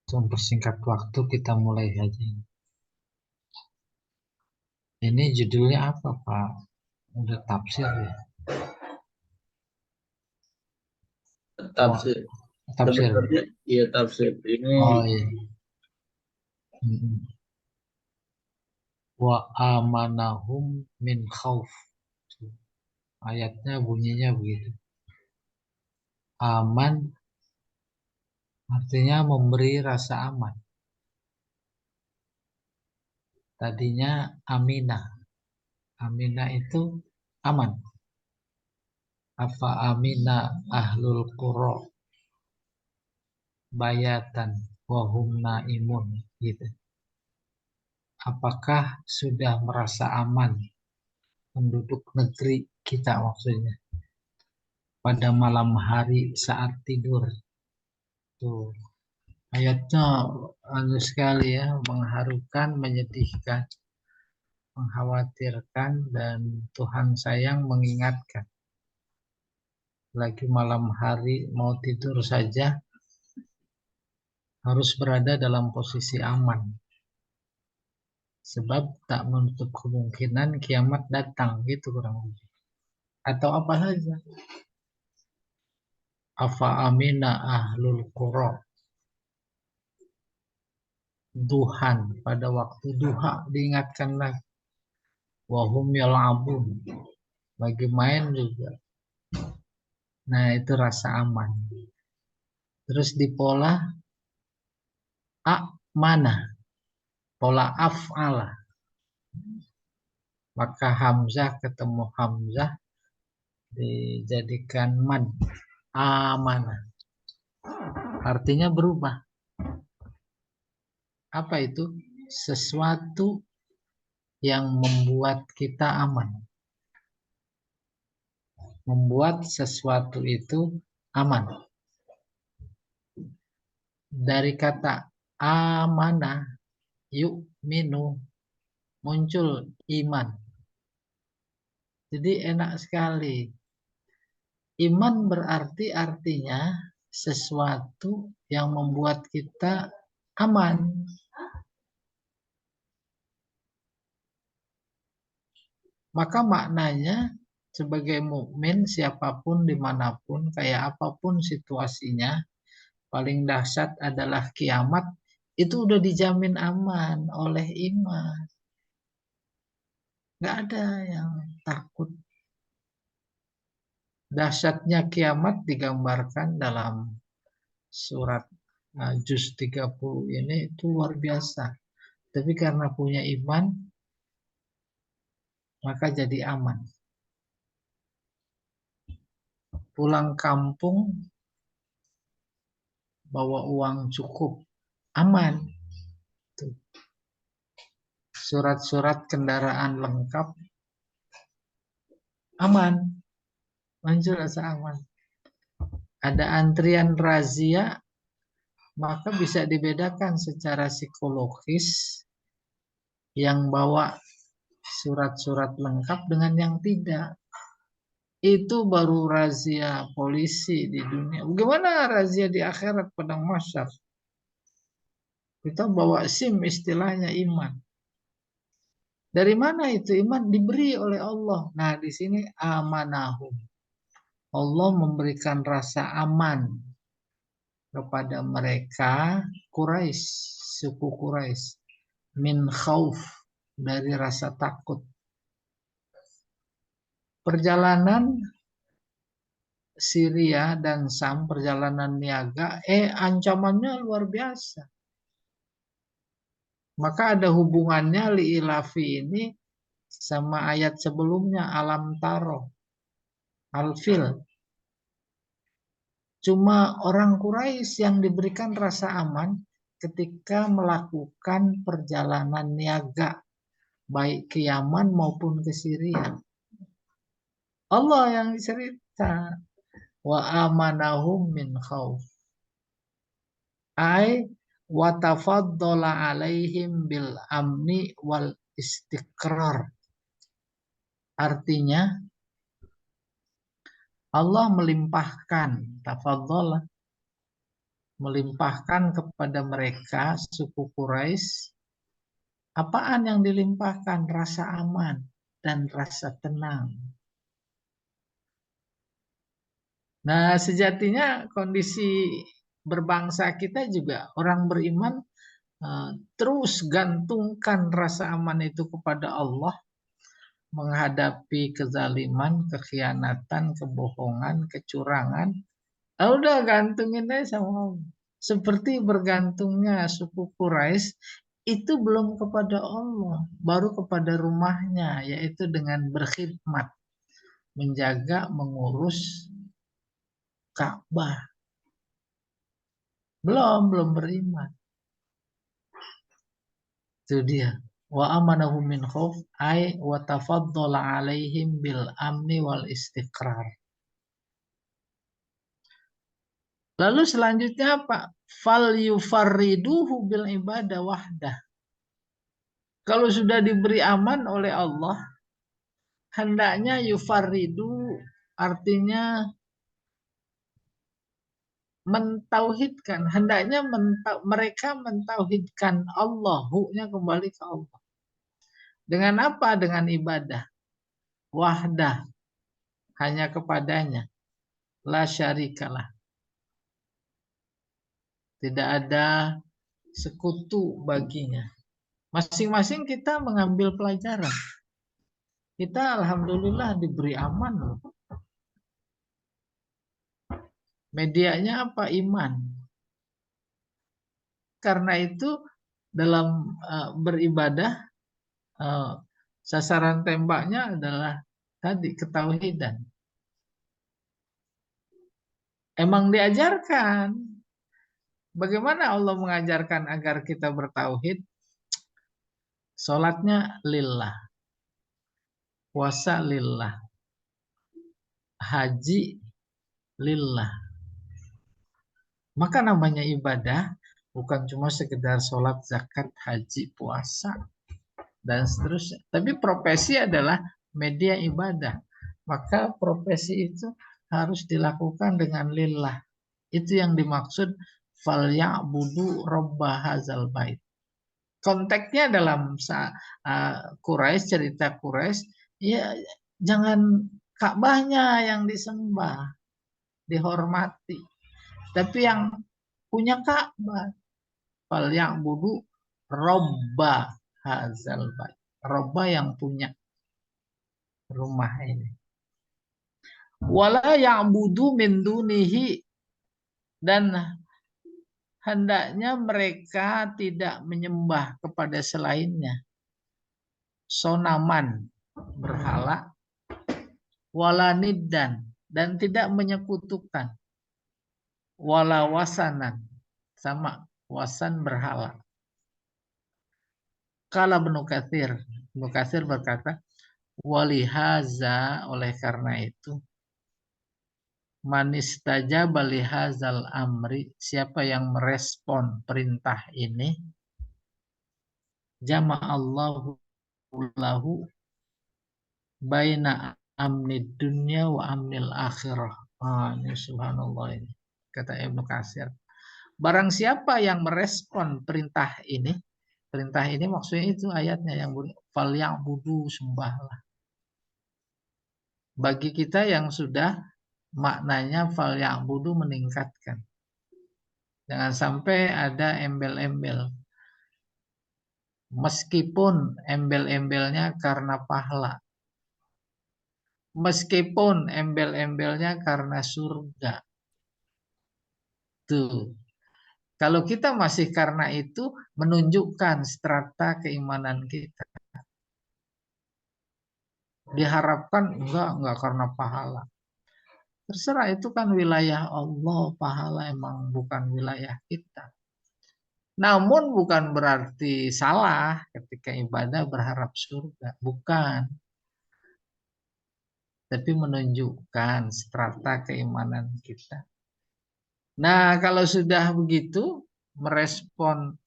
Untuk mempersingkat waktu kita mulai saja. Ini judulnya apa Pak? Udah tafsir ya? Wah, Tafsir. tafsir. Sebenarnya ya tafsir ini Oh iya. Mm-mm. Wa amanahum min khauf. Ayatnya bunyinya begitu. Aman artinya memberi rasa aman. Tadinya aminah. Aminah itu aman. Afa amina ahlul qura bayatan wahum naimun gitu. Apakah sudah merasa aman penduduk negeri kita maksudnya pada malam hari saat tidur? Tuh, ayatnya halus sekali ya, mengharukan, menyedihkan, mengkhawatirkan, dan Tuhan sayang mengingatkan. Lagi malam hari mau tidur saja harus berada dalam posisi aman. Sebab tak menutup kemungkinan kiamat datang gitu kurang lebih. Atau apa saja. Afa amina ahlul qura. Duhan pada waktu duha diingatkanlah. Wahum yal'abun. Bagi main juga. Nah itu rasa aman. Terus di pola mana? Pola af'ala. Maka hamzah ketemu hamzah dijadikan man. Amanah. Artinya berubah. Apa itu? Sesuatu yang membuat kita aman. Membuat sesuatu itu aman. Dari kata amanah, yuk minu, muncul iman. Jadi enak sekali. Iman berarti artinya sesuatu yang membuat kita aman. Maka maknanya sebagai mukmin siapapun dimanapun kayak apapun situasinya paling dahsyat adalah kiamat itu udah dijamin aman oleh iman. Nggak ada yang takut. Dahsyatnya kiamat digambarkan dalam surat juz 30 ini itu luar biasa. Tapi karena punya iman maka jadi aman. Pulang kampung bawa uang cukup aman. Surat-surat kendaraan lengkap aman. Muncul rasa aman. Ada antrian razia maka bisa dibedakan secara psikologis yang bawa surat-surat lengkap dengan yang tidak. Itu baru razia polisi di dunia. Bagaimana razia di akhirat padang mahsyar? Kita bawa SIM istilahnya iman. Dari mana itu iman? Diberi oleh Allah. Nah, di sini amanahum. Allah memberikan rasa aman kepada mereka Quraisy, suku Quraisy, min khauf, dari rasa takut. Perjalanan Syria dan Sam, perjalanan niaga, ancamannya luar biasa. Maka ada hubungannya li'ilafi ini sama ayat sebelumnya alam taro, al-fil. Cuma orang Quraisy yang diberikan rasa aman ketika melakukan perjalanan niaga, baik ke Yaman maupun ke Syria. Allah yang cerita. Wa amanahum min khauf. Ai wa tafaddala alaihim bil amni wal istiqrar. Artinya Allah melimpahkan tafaddala melimpahkan kepada mereka suku Quraisy. Apaan yang dilimpahkan? Rasa aman dan rasa tenang. Nah, sejatinya kondisi berbangsa kita juga orang beriman terus gantungkan rasa aman itu kepada Allah menghadapi kezaliman, kekhianatan, kebohongan, kecurangan. Udah gantungin aja sama Allah. Seperti bergantungnya suku Quraisy itu belum kepada Allah, baru kepada rumahnya, yaitu dengan berkhidmat, menjaga, mengurus Ka'bah. Belum beriman. Itu dia. Wa amanahu min khauf ay wa tafaddala alaihim bil amni wal istiqrar. Lalu selanjutnya apa? Fal yufarriduhu bil ibadah wahdah. Kalau sudah diberi aman oleh Allah, hendaknya yufarridu artinya mentauhidkan. Hendaknya mereka mentauhidkan Allah. Hu-nya kembali ke Allah. Dengan apa? Dengan ibadah. Wahdah. Hanya kepadanya. La syarikalah. Tidak ada sekutu baginya. Masing-masing kita mengambil pelajaran. Kita alhamdulillah diberi aman loh. Medianya apa? Iman. Karena itu dalam beribadah sasaran tembaknya adalah tadi ketauhidan. Emang diajarkan. Bagaimana Allah mengajarkan agar kita bertauhid? Salatnya lillah. Puasa lillah. Haji lillah. Maka namanya ibadah bukan cuma sekedar sholat, zakat, haji, puasa, dan seterusnya. Tapi profesi adalah media ibadah. Maka profesi itu harus dilakukan dengan lillah. Itu yang dimaksud falyabudu robba hazal bait. Konteksnya dalam Quraisy, cerita Quraisy, ya jangan Ka'bahnya yang disembah, dihormati. Tapi yang punya Ka'bah, falyabudu robba hazal bait. Robba yang punya rumah ini. Wala ya'budu min dunihi, dan hendaknya mereka tidak menyembah kepada selainnya. Sonaman, berhala, wala niddan, dan tidak menyekutukan. Wala wasanan, sama wasan berhala. Kala Ibnu Katsir berkata, walihaza, oleh karena itu, manistajaba lihazal amri, siapa yang merespon perintah ini, jama'allahu lahu baina amnid dunya wa amnil akhirah. Ini subhanallah ini. Kata Ibnu Katsir. Barang siapa yang merespon perintah ini maksudnya itu ayatnya yang falyabudu, sembahlah. Bagi kita yang sudah maknanya falyabudu meningkatkan. Jangan sampai ada embel-embel. Meskipun embel-embelnya karena pahala. Meskipun embel-embelnya karena surga. Tuh. Kalau kita masih karena itu menunjukkan strata keimanan kita. Diharapkan enggak karena pahala. Terserah, itu kan wilayah Allah, pahala emang bukan wilayah kita. Namun bukan berarti salah ketika ibadah berharap surga, bukan. Tapi menunjukkan strata keimanan kita. Nah, kalau sudah begitu, merespon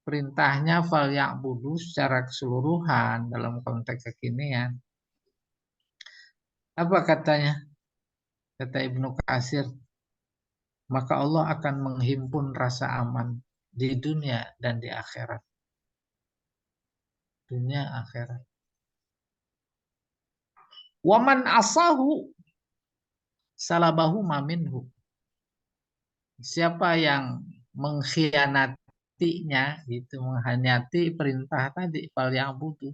perintahnya falyabudu secara keseluruhan dalam konteks kekinian. Apa katanya? Kata Ibnu Katsir, maka Allah akan menghimpun rasa aman di dunia dan di akhirat. Dunia akhirat. Waman asahu salabahu maminhu. Siapa yang mengkhianatinya, itu mengkhianati perintah tadi, fal yang butuh,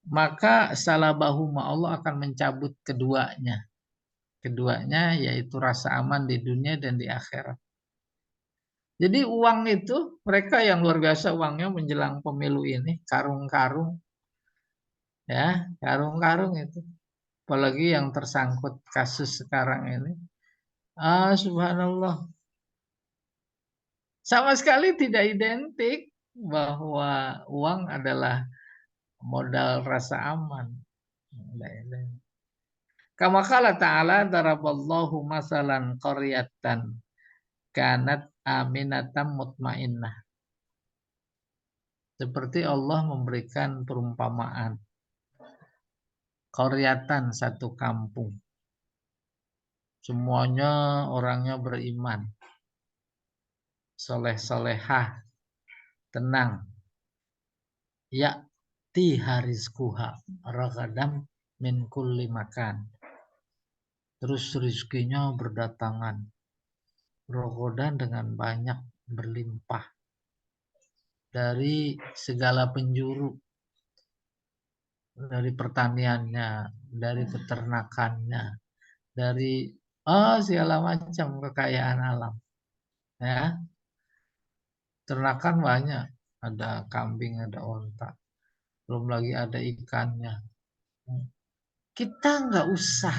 maka salabahu Allah akan mencabut keduanya. Keduanya yaitu rasa aman di dunia dan di akhirat. Jadi uang itu, mereka yang luar biasa uangnya menjelang pemilu ini, karung-karung, ya, karung-karung itu. Apalagi yang tersangkut kasus sekarang ini. Subhanallah. Sama sekali tidak identik bahwa uang adalah modal rasa aman. Kama qala ta'ala daraballahu masalan qaryatan kanat aminatan mutmainnah. Seperti Allah memberikan perumpamaan. Qaryatan, satu kampung. Semuanya orangnya beriman. Soleh-solehah. Tenang. Ya'ti harizkuha ragadam min kulli makan. Terus rizkinya berdatangan. Rogodan dengan banyak, berlimpah. Dari segala penjuru. Dari pertaniannya, dari peternakannya, dari segala macam kekayaan alam. Ya, ternakan banyak, ada kambing, ada onta, belum lagi ada ikannya. Kita nggak usah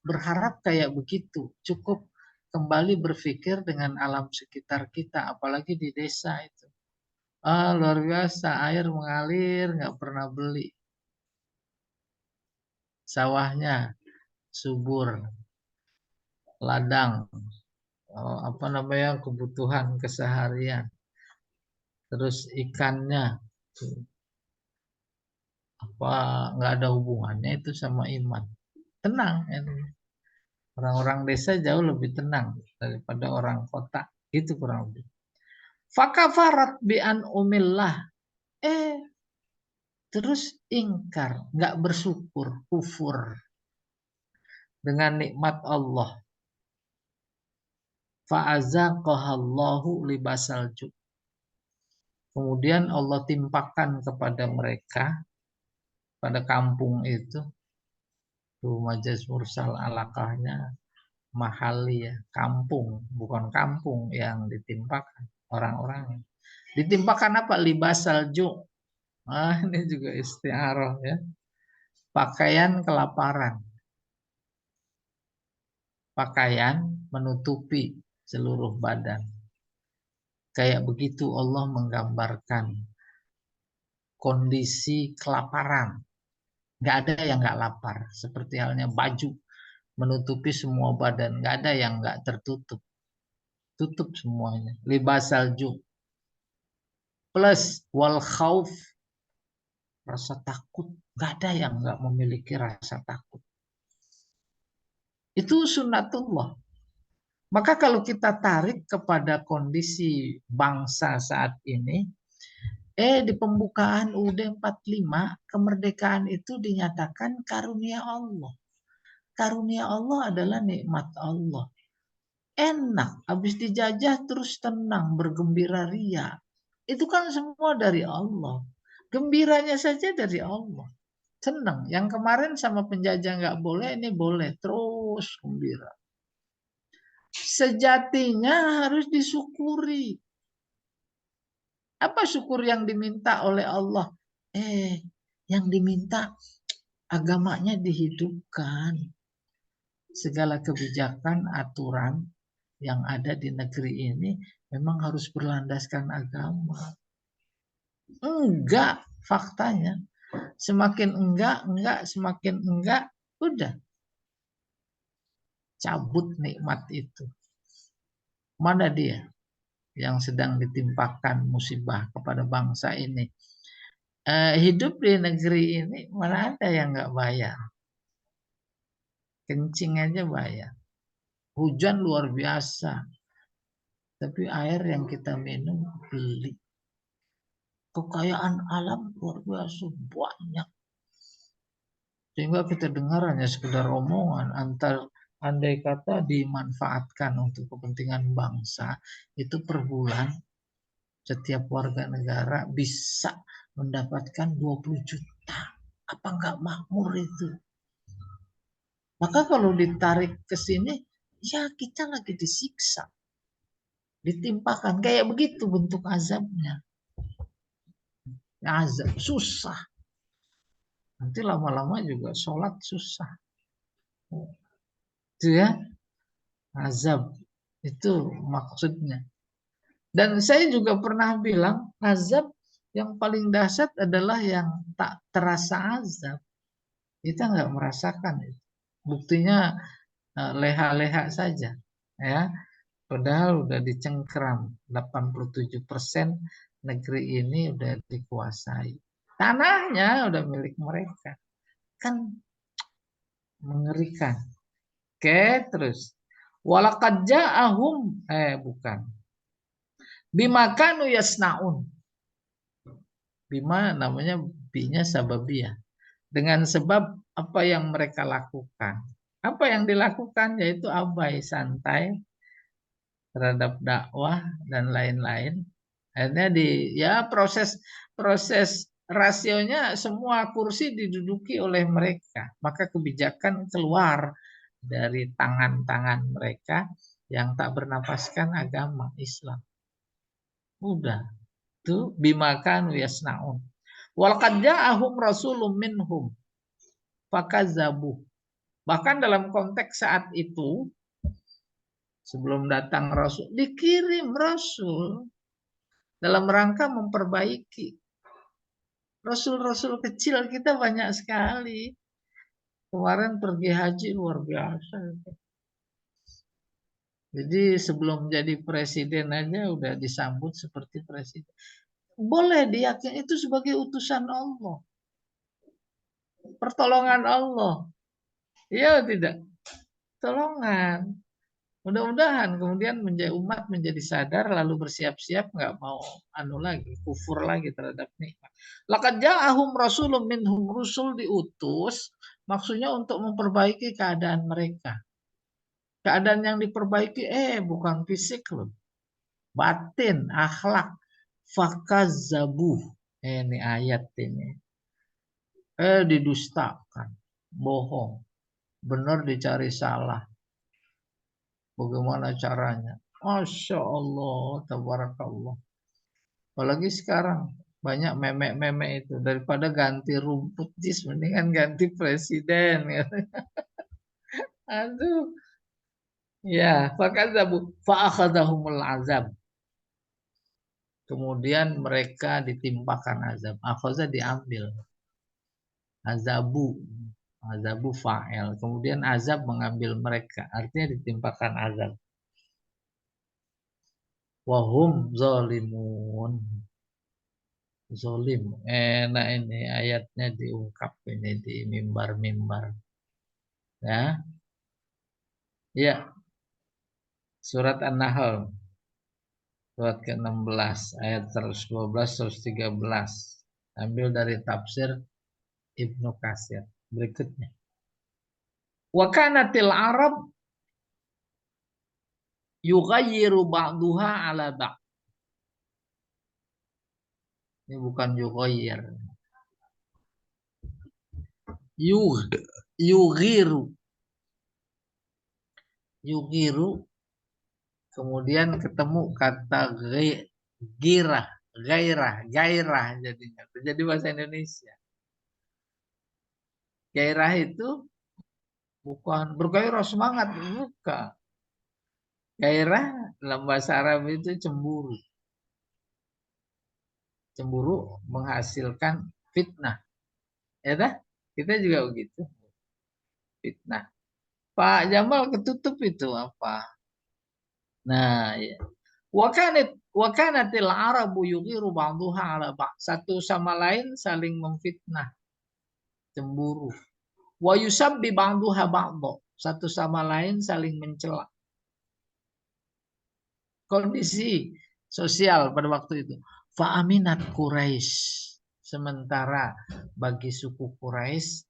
berharap kayak begitu, cukup kembali berpikir dengan alam sekitar kita, apalagi di desa itu. Luar biasa, air mengalir, nggak pernah beli. Sawahnya subur, ladang, kebutuhan keseharian. Terus ikannya nggak ada hubungannya itu sama iman. Tenang, orang-orang desa jauh lebih tenang daripada orang kota. Itu kurang lebih. Fakafarat bi an umillah. Terus ingkar, nggak bersyukur, kufur dengan nikmat Allah. Fa'azaqahallahu libasal ju'. Kemudian Allah timpakan kepada mereka, pada kampung itu, Majaz Mursal alaqahnya mahali ya, kampung, bukan kampung yang ditimpakan orang-orang. Ditimpakan apa? Libasal ju'. Ini juga isti'arah ya. Pakaian kelaparan. Pakaian menutupi seluruh badan. Kayak begitu Allah menggambarkan kondisi kelaparan. Nggak ada yang nggak lapar. Seperti halnya baju menutupi semua badan. Nggak ada yang nggak tertutup. Tutup semuanya. Libasal ju. Plus wal khauf. Rasa takut. Nggak ada yang nggak memiliki rasa takut. Itu sunnatullah. Maka kalau kita tarik kepada kondisi bangsa saat ini, di pembukaan UUD 45, kemerdekaan itu dinyatakan karunia Allah. Karunia Allah adalah nikmat Allah. Enak, habis dijajah terus tenang, bergembira ria. Itu kan semua dari Allah. Gembiranya saja dari Allah. Senang. Yang kemarin sama penjajah nggak boleh, ini boleh. Terus gembira. Sejatinya harus disyukuri. Apa syukur yang diminta oleh Allah? Yang diminta agamanya dihidupkan. Segala kebijakan, aturan yang ada di negeri ini memang harus berlandaskan agama. Enggak, faktanya. Semakin enggak, semakin enggak, udah. Cabut nikmat itu. Mana dia yang sedang ditimpakan musibah kepada bangsa ini? Hidup di negeri ini mana ada yang nggak bayar? Kencing aja bayar. hujan luar biasa, tapi air yang kita minum beli. Kekayaan alam luar biasa banyak. Sehingga kita dengar hanya sekedar omongan, andai kata dimanfaatkan untuk kepentingan bangsa, itu per bulan setiap warga negara bisa mendapatkan 20 juta. Apa enggak makmur itu? Maka kalau ditarik ke sini, ya kita lagi disiksa. Ditimpakan. Kayak begitu bentuk azabnya. Azab, susah. Nanti lama-lama juga sholat susah. Itu ya, azab. Itu maksudnya. Dan saya juga pernah bilang, azab yang paling dahsyat adalah yang tak terasa azab. Kita nggak merasakan itu. Buktinya leha-leha saja. Ya, padahal udah dicengkram 87% negeri ini udah dikuasai. Tanahnya udah milik mereka. Kan mengerikan. Oke, terus. Walaqad ja'ahum bukan. Bimakanu yasnaun. Bima namanya binya sababiyah. Dengan sebab apa yang mereka lakukan. Apa yang dilakukan yaitu abai, santai terhadap dakwah dan lain-lain. Akhirnya proses rasionya semua kursi diduduki oleh mereka. Maka kebijakan keluar dari tangan-tangan mereka yang tak bernapaskan agama Islam. Udah. Itu bimakan yasnaun. Wal qad ja'ahum rasulun minhum fakazzabu. Bahkan dalam konteks saat itu sebelum datang Rasul, dikirim Rasul dalam rangka memperbaiki. Rasul-rasul kecil kita banyak sekali. Kemarin pergi haji luar biasa. Jadi sebelum jadi presiden aja udah disambut seperti presiden. Boleh diyakini itu sebagai utusan Allah. Pertolongan Allah. Iya tidak? Tolongan. Mudah-mudahan kemudian umat menjadi sadar lalu bersiap-siap nggak mau kufur lagi terhadap nikmat. Laqad ja'ahum rasulun minhum, rusul diutus maksudnya untuk memperbaiki keadaan mereka. Keadaan yang diperbaiki bukan fisik loh. Batin, akhlak. Fakazzabuh. Ini ayat ini. Didustakan, bohong. Benar dicari salah. Bagaimana caranya? Masya Allah, tabarakallah. Apalagi sekarang banyak meme-meme itu. Daripada ganti rumput, mendingan ganti presiden. Aduh. Ya, fa'akhadahumul azab. Kemudian mereka ditimpakan azab. Akhadha diambil. Azabu. Azabu fa'il. Kemudian azab mengambil mereka. Artinya ditimpakan azab. Wahum zalimun. Zolim. Enak ini ayatnya diungkap ini di mimbar-mimbar. Ya. Ya. Surat An-Nahl. Surat ke-16 ayat 112 113. Ambil dari tafsir Ibnu Katsir. Berikutnya. Wa kanatil Arab yughayyiru ba'duha ala ba'd. Ini bukan yughayyir. Yughiru. Yughiru. Kemudian ketemu kata gairah, gairah jadinya. Jadi bahasa Indonesia. Gairah itu bukan bergairah semangat, bukan. Gairah dalam bahasa Arab itu cemburu. Cemburu menghasilkan fitnah. Ya dah? Kita juga begitu. Fitnah. Pak Jamal ketutup itu apa? Nah, ya. Wakanatil Arabu yughiru ba'duha ala ba'd. Satu sama lain saling memfitnah, cemburu. Wa yusabbi ba'duha ba'd. Satu sama lain saling mencela. kondisi sosial pada waktu itu. Fa'aminat Quraisy. Sementara bagi suku Quraisy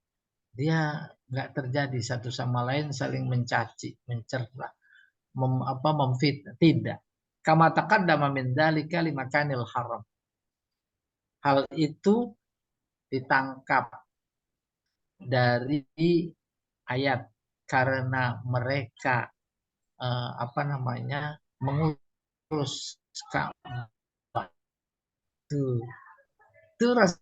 dia nggak terjadi satu sama lain saling mencaci, mencerca, memfitnah. Tidak. Kama taqaddama min dzalika limakanil haram. Hal itu ditangkap dari ayat karena mereka mengurus Ka'bah. Itu rasa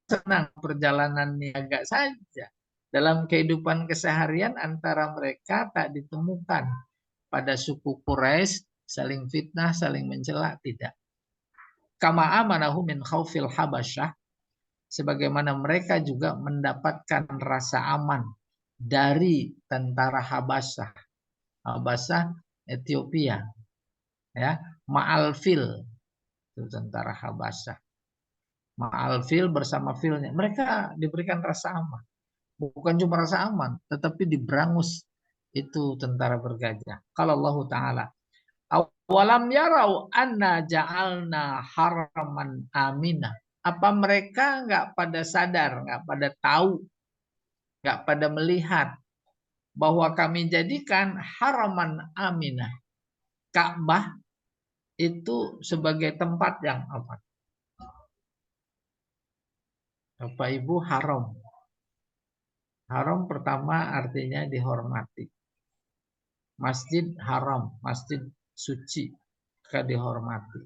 senang perjalanan niaga saja. Dalam kehidupan keseharian antara mereka tak ditemukan pada suku Quraisy saling fitnah, saling mencela, tidak. Kama amanahu min khaufil habasyah, sebagaimana mereka juga mendapatkan rasa aman dari tentara Habasyah. Habasyah Ethiopia, ya, Ma'al-Fil itu tentara Habasyah. Ma'al-Fil bersama filnya. Mereka diberikan rasa aman. Bukan cuma rasa aman, tetapi diberangus itu tentara bergajah. Kalau Allah Ta'ala, awalam yarau anna ja'alna haraman aminah. Apa mereka nggak pada sadar, nggak pada tahu, nggak pada melihat bahwa kami jadikan haraman aminah, Ka'bah itu sebagai tempat yang aman. Bapak Ibu, haram. Haram pertama artinya dihormati. Masjid haram, masjid suci, maka dihormati.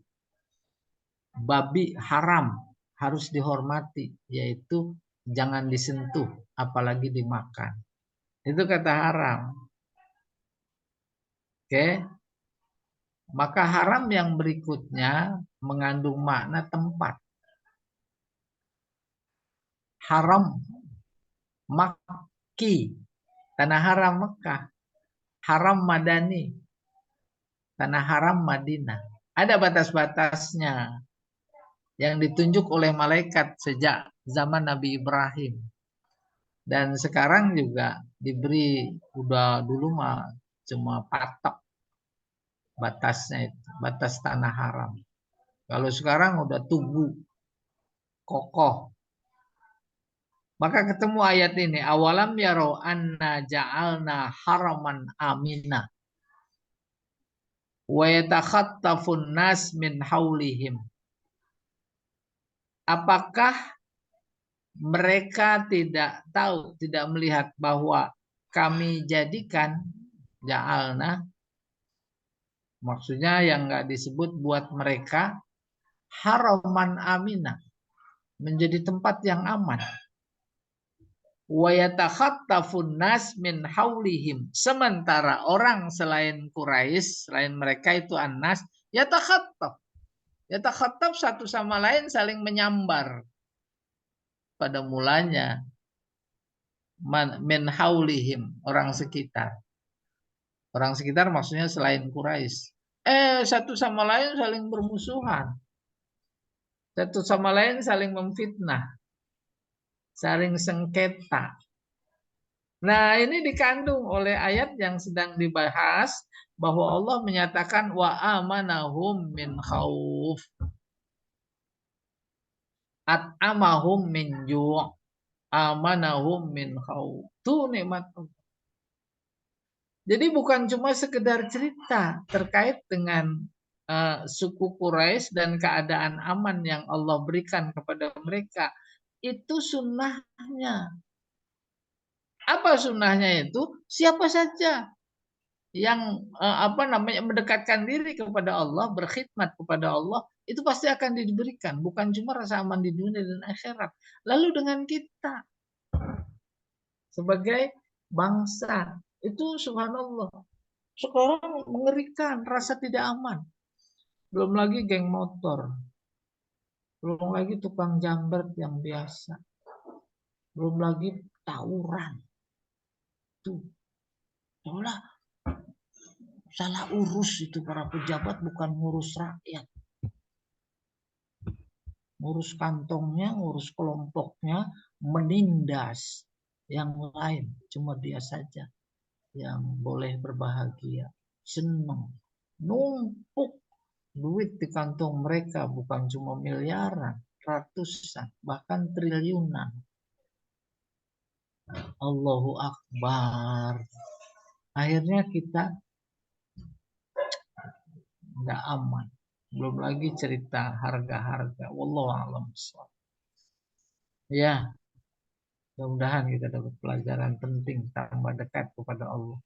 Babi haram, harus dihormati, yaitu jangan disentuh, apalagi dimakan. Itu kata haram. Oke. Maka haram yang berikutnya mengandung makna tempat. Haram Makki, tanah haram Mekah. Haram Madani, tanah haram Madinah. Ada batas-batasnya yang ditunjuk oleh malaikat sejak zaman Nabi Ibrahim. Dan sekarang juga diberi, udah dulu mah cuma patok batasnya itu, batas tanah haram. Kalau sekarang udah tugu, kokoh. Maka ketemu ayat ini, awalam yarau anna ja'alna haraman amina wa yatakhattafun nas min haulihim. Apakah mereka tidak tahu, tidak melihat bahwa kami jadikan ja'alna, maksudnya yang enggak disebut buat mereka, haraman amina, menjadi tempat yang aman. Wa yatakhattafun nas min haulihim, sementara orang selain Quraisy, selain mereka itu annas, yatakhattaf satu sama lain saling menyambar. Pada mulanya min haulihim, orang sekitar. Orang sekitar maksudnya selain Quraisy. Satu sama lain saling bermusuhan. Satu sama lain saling memfitnah. Saling sengketa. Nah, ini dikandung oleh ayat yang sedang dibahas bahwa Allah menyatakan wa amanahum min khauf. At'amahum min ju'. Amanahum min khauf. Itu nikmat Allah. Jadi bukan cuma sekedar cerita terkait dengan suku Quraisy dan keadaan aman yang Allah berikan kepada mereka. Itu sunnahnya. Apa sunnahnya itu? Siapa saja yang mendekatkan diri kepada Allah, berkhidmat kepada Allah, itu pasti akan diberikan. Bukan cuma rasa aman di dunia dan akhirat. Lalu dengan kita sebagai bangsa, itu subhanallah. Sekarang mengerikan, rasa tidak aman. Belum lagi geng motor. Belum lagi tukang jambret yang biasa. Belum lagi tawuran. Tuh. Itulah salah urus itu para pejabat, bukan ngurus rakyat. Ngurus kantongnya, ngurus kelompoknya, menindas yang lain. Cuma dia saja yang boleh berbahagia, senang, numpuk Duit di kantong mereka bukan cuma miliaran, ratusan, bahkan triliunan. Allahu Akbar. Akhirnya kita nggak aman. Belum lagi cerita harga-harga. Wallahu a'lam bishawab. Ya, mudah-mudahan kita dapat pelajaran penting tambah dekat kepada Allah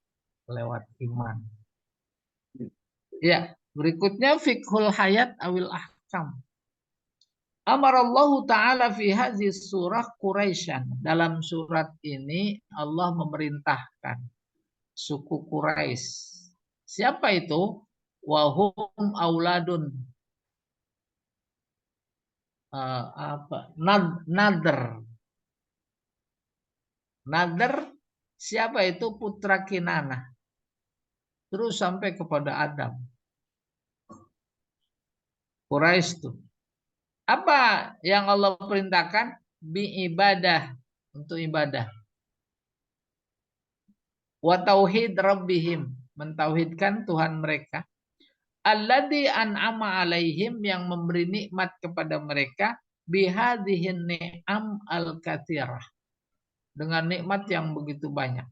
lewat iman. Ya, berikutnya fiqhul hayat awil ahkam. Amarallahu ta'ala fi hadhihi surah Quraisyan. Dalam surat ini Allah memerintahkan suku Quraisy. Siapa itu? Wahum auladun Nadr. Nadr siapa itu? Putra Kinanah. Terus sampai kepada Adam. Quraisy itu. Apa yang Allah perintahkan? Bi ibadah, untuk ibadah. Wa tauhid rabbihim, mentauhidkan Tuhan mereka. Alladzi an'ama alaihim, yang memberi nikmat kepada mereka, bihadhihin ni'am al-katsirah, dengan nikmat yang begitu banyak.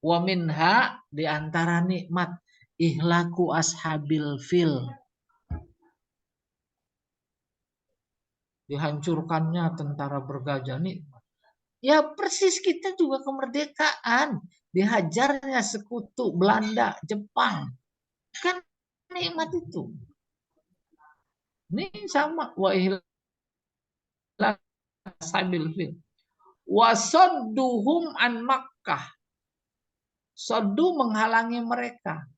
Wa minha, di antara nikmat, ihlaku ashabil fil, dihancurkannya tentara bergajah. Nikmat. Ya persis kita juga kemerdekaan, dihajarnya sekutu Belanda, Jepang. Kan nikmat itu. Ini sama wa ihlaku ashabil fil. Wa sadduhum an Makkah. Saddu menghalangi mereka.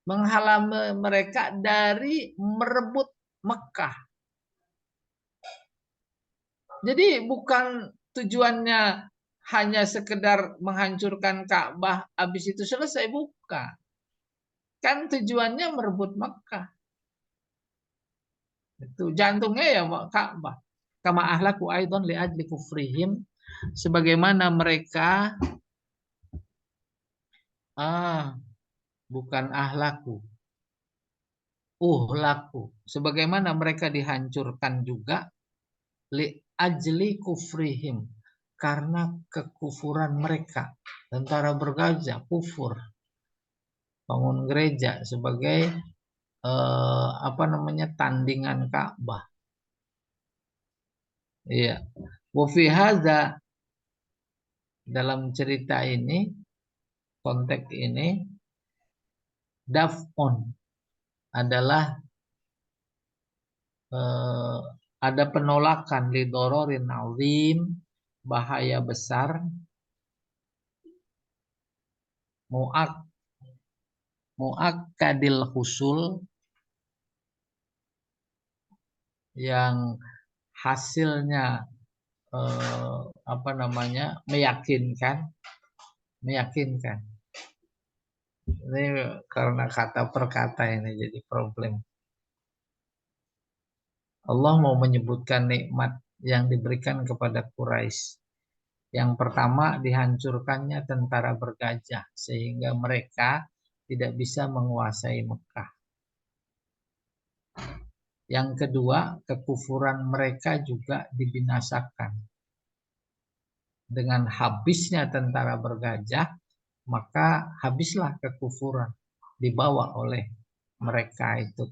Menghalangi mereka dari merebut Mekah. Jadi bukan tujuannya hanya sekedar menghancurkan Ka'bah, habis itu selesai, bukan. Kan tujuannya merebut Mekah. Itu jantungnya ya Ka'bah. Kama ahlaku aidon li ajli kufrihim, sebagaimana mereka bukan ahlaku, uhlaku, sebagaimana mereka dihancurkan juga li ajli kufrihim, karena kekufuran mereka. Tentara bergajah kufur, bangun gereja sebagai tandingan Ka'bah. Iya. Wa fi hadza, dalam cerita ini, konteks ini, daf'un adalah ada penolakan lidororin azim, bahaya besar, muakkadil husul, yang hasilnya meyakinkan. Ini karena kata per kata ini jadi problem. Allah mau menyebutkan nikmat yang diberikan kepada Quraisy. Yang pertama, dihancurkannya tentara bergajah sehingga mereka tidak bisa menguasai Mekah. Yang kedua, kekufuran mereka juga dibinasakan. Dengan habisnya tentara bergajah, maka habislah kekufuran dibawa oleh mereka itu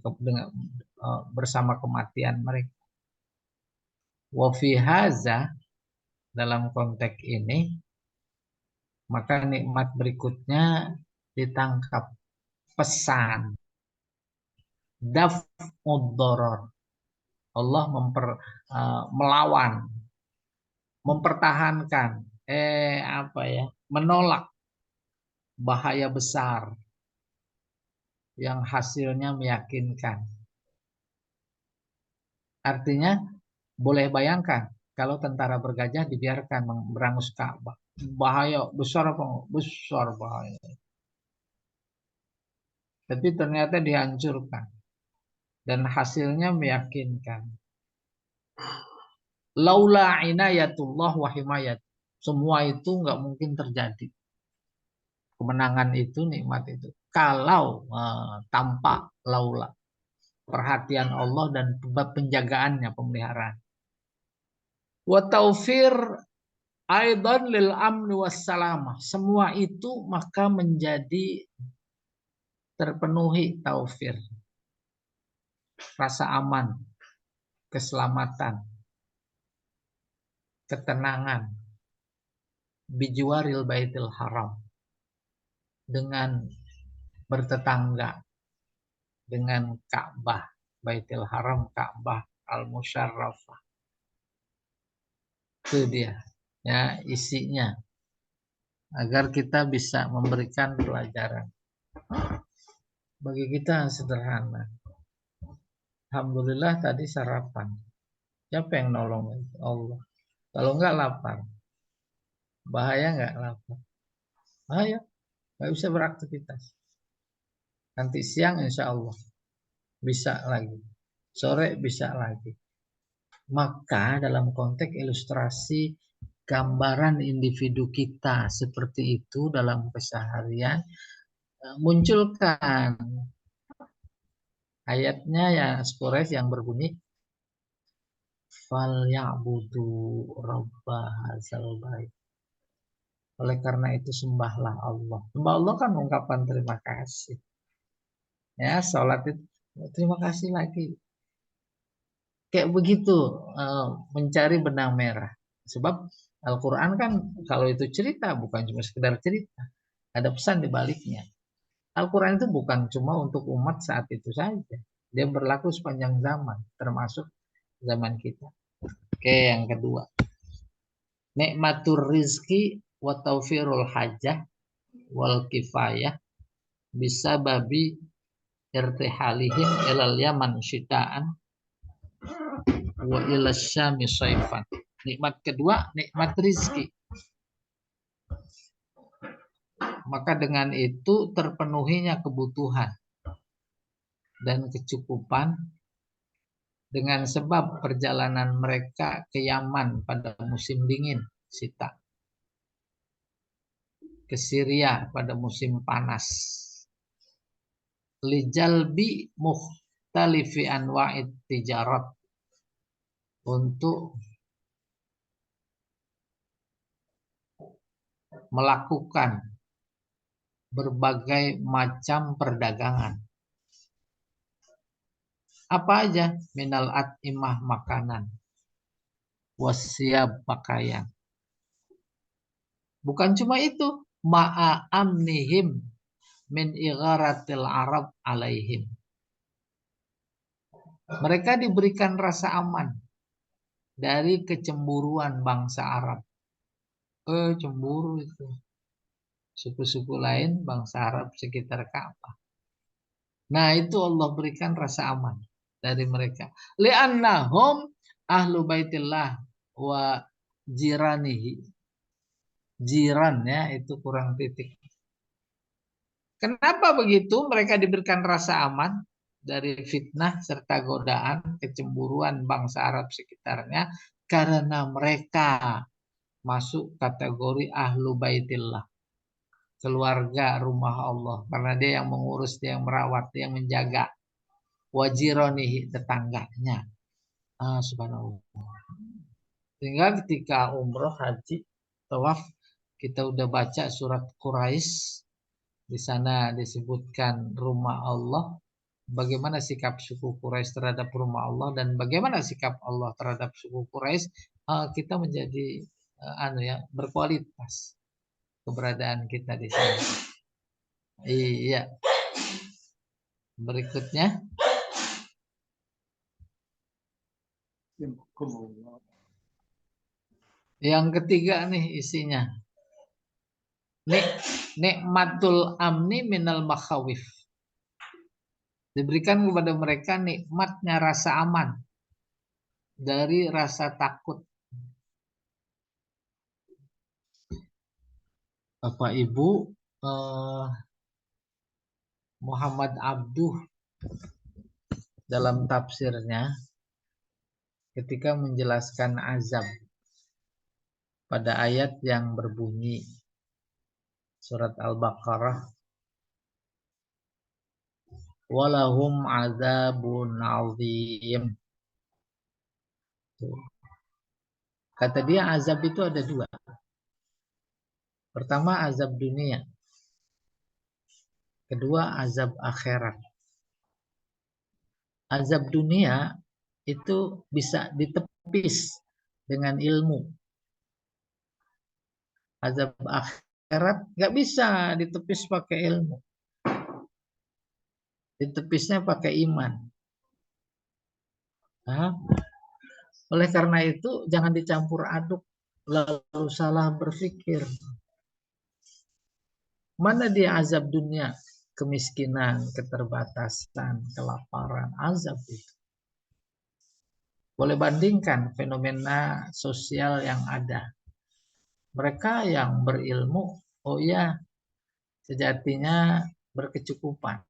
bersama kematian mereka. Wa fi hadza, dalam konteks ini, maka nikmat berikutnya ditangkap, pesan daf'ud doror. Allah melawan, mempertahankan, menolak bahaya besar yang hasilnya meyakinkan. Artinya, boleh bayangkan kalau tentara bergajah dibiarkan berangus Ka'bah, bahaya besar apa? Besar bahaya. Tapi ternyata dihancurkan dan hasilnya meyakinkan. Laula inayatullah wa himayat, semua itu nggak mungkin terjadi. Kemenangan itu, nikmat itu, kalau tanpa laula perhatian Allah dan penjagaannya, pemeliharaan. Wa taufir aidan lil amni wassalamah. Semua itu maka menjadi terpenuhi taufir, rasa aman, keselamatan, ketenangan, bijuaril baitil haram, dengan bertetangga dengan Ka'bah, Baitul Haram, Ka'bah Al-Musyarrafah. Itu dia ya isinya, agar kita bisa memberikan pelajaran bagi kita yang sederhana. Alhamdulillah tadi sarapan. Siapa yang nolong? Allah. Kalau enggak lapar. Bahaya enggak lapar? Bahaya. Enggak bisa beraktivitas. Nanti siang insya Allah bisa lagi. Sore bisa lagi. Maka dalam konteks ilustrasi gambaran individu kita seperti itu dalam keseharian, munculkan ayatnya ya Quraisy yang berbunyi fal ya'budu rabba hadzal bait. Oleh karena itu sembahlah Allah. Sembah Allah kan ungkapan terima kasih. Ya, salat itu terima kasih lagi. Kayak begitu mencari benang merah. Sebab Al-Qur'an kan kalau itu cerita bukan cuma sekedar cerita. Ada pesan di baliknya. Al-Quran itu bukan cuma untuk umat saat itu saja. Dia berlaku sepanjang zaman, termasuk zaman kita. Oke, yang kedua. Nikmatur rizki wa taufirul hajah wal kifayah bisa babi irtihalihim ilal yaman syita'an wa ilal syami saifan. Nikmat kedua, nikmat rizki. Maka dengan itu terpenuhinya kebutuhan dan kecukupan dengan sebab perjalanan mereka ke Yaman pada musim dingin, Sita. Ke Syria pada musim panas. Lijalbi mukhtalifi anwa'id tijarat. Untuk melakukan berbagai macam perdagangan. Apa aja? Minal at'imah makanan. Wasyab pakaian. Bukan cuma itu. Ma'a amnihim min igharatil Arab alaihim. Mereka diberikan rasa aman dari kecemburuan bangsa Arab. Cemburu itu. Suku-suku lain bangsa Arab sekitar Ka'bah. Nah, itu Allah berikan rasa aman dari mereka. Li'annahum ahlu baitillah wa jiranihi. Jiran ya, itu kurang titik. Kenapa begitu? Mereka diberikan rasa aman dari fitnah serta godaan, kecemburuan bangsa Arab sekitarnya karena mereka masuk kategori ahlu baitillah, keluarga rumah Allah, karena dia yang mengurus, dia yang merawat, dia yang menjaga. Wajironihi, tetangganya. Subhanallah. Sehingga ketika umroh, haji, tawaf, kita udah baca surat Quraisy. Di sana disebutkan rumah Allah, bagaimana sikap suku Quraisy terhadap rumah Allah dan bagaimana sikap Allah terhadap suku Quraisy, kita menjadi berkualitas keberadaan kita di sana. Iya. Berikutnya. Yang ketiga nih isinya. Nikmatul amni minal makhawif. Diberikan kepada mereka nikmatnya rasa aman dari rasa takut. Bapak Ibu, Muhammad Abduh dalam tafsirnya ketika menjelaskan azab pada ayat yang berbunyi surat Al-Baqarah walahum adzabun azim. Kata dia azab itu ada dua. Pertama azab dunia. Kedua azab akhirat. Azab dunia itu bisa ditepis dengan ilmu. Azab akhirat nggak bisa ditepis pakai ilmu. Ditepisnya pakai iman. Nah, oleh karena itu jangan dicampur aduk lalu salah berpikir. Mana dia azab dunia? Kemiskinan, keterbatasan, kelaparan, azab itu. Boleh bandingkan fenomena sosial yang ada. Mereka yang berilmu, oh ya, sejatinya berkecukupan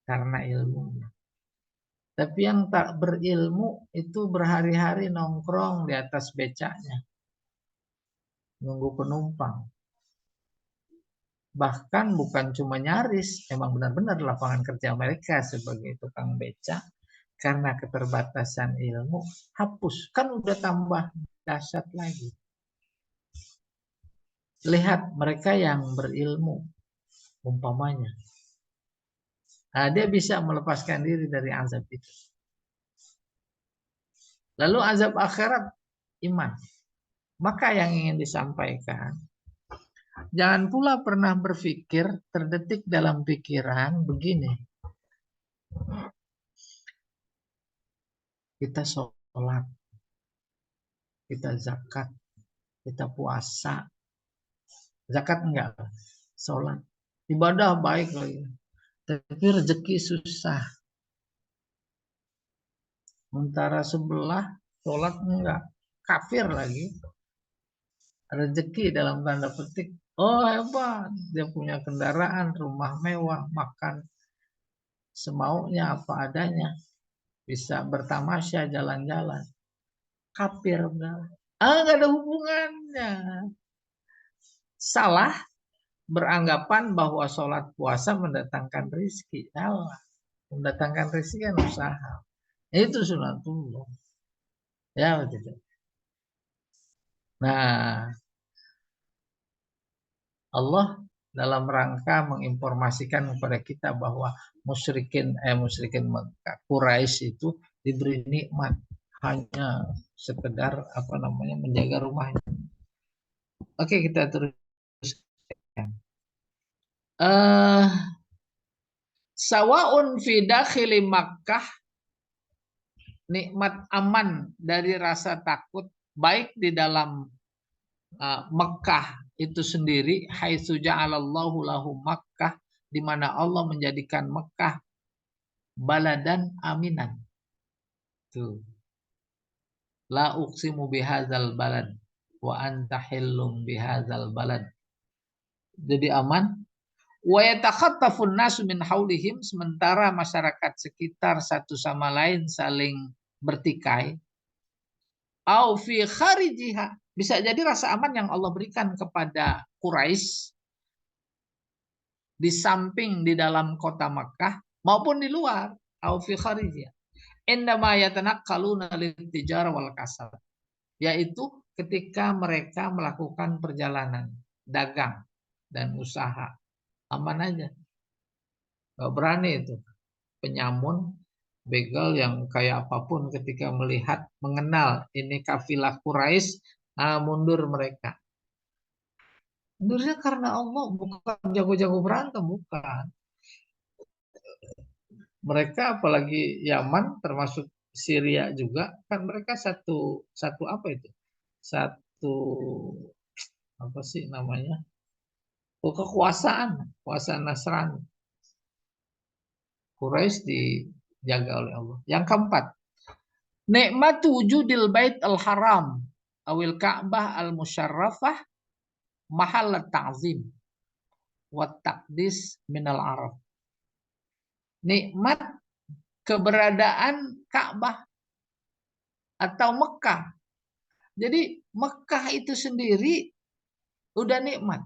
karena ilmunya. Tapi yang tak berilmu itu berhari-hari nongkrong di atas becaknya, nunggu penumpang. Bahkan bukan cuma nyaris, emang benar-benar lapangan kerja mereka sebagai tukang becak karena keterbatasan ilmu hapus. Kan udah tambah dahsyat lagi. Lihat mereka yang berilmu umpamanya. Nah, dia bisa melepaskan diri dari azab itu. Lalu azab akhirat iman. Maka yang ingin disampaikan, jangan pula pernah berpikir terdetik dalam pikiran begini. Kita sholat, kita zakat, kita puasa. Zakat enggak, sholat. Ibadah baik lagi. Tapi rezeki susah. Sementara sebelah sholat enggak, kafir lagi. Rezeki dalam tanda petik. Oh hebat, dia punya kendaraan, rumah mewah, makan semaunya apa adanya. Bisa bertamasya jalan-jalan. Kafir enggak. Enggak ada hubungannya. Salah beranggapan bahwa sholat puasa mendatangkan rezeki. Salah. Mendatangkan rezeki kan usaha. Itu sunatullah. Ya betul. Nah, Allah dalam rangka menginformasikan kepada kita bahwa musyrikin Mekah, Quraisy itu diberi nikmat hanya sekedar menjaga rumahnya. Oke, kita teruskan. Sawaun fi dakhili Makkah, nikmat aman dari rasa takut baik di dalam Mekah itu sendiri, haitsu ja'alallahu lahu Makkah, di mana Allah menjadikan Mekah baladan aminan. Tuh. La uqsimu bihadzal balad wa anta hillum bihadzal balad. Jadi aman. Wa yatakhattafun nasu min haulihim, sementara masyarakat sekitar satu sama lain saling bertikai. Au fi kharijiha, bisa jadi rasa aman yang Allah berikan kepada Quraisy di samping di dalam kota Makkah maupun di luar, au fi kharijiha. Indama yatanakkaluna litijara wal kasab, yaitu ketika mereka melakukan perjalanan dagang dan usaha, aman aja. Gak berani itu penyamun begal yang kayak apapun ketika melihat mengenal ini kafilah Quraisy, mundur mereka. Mundurnya karena Allah, bukan jago-jago berantem, bukan. Mereka apalagi Yaman termasuk Syria juga, kan mereka satu apa itu? Satu apa sih namanya? Kekuasaan Nasrani. Quraisy dijaga oleh Allah. Yang keempat, nikmatu wujudil bait al-haram awil Ka'bah al-musyarrafah mahal ta'zim wa taqdis minal Arab. Nikmat keberadaan Ka'bah atau Mekah. Jadi Mekah itu sendiri udah nikmat.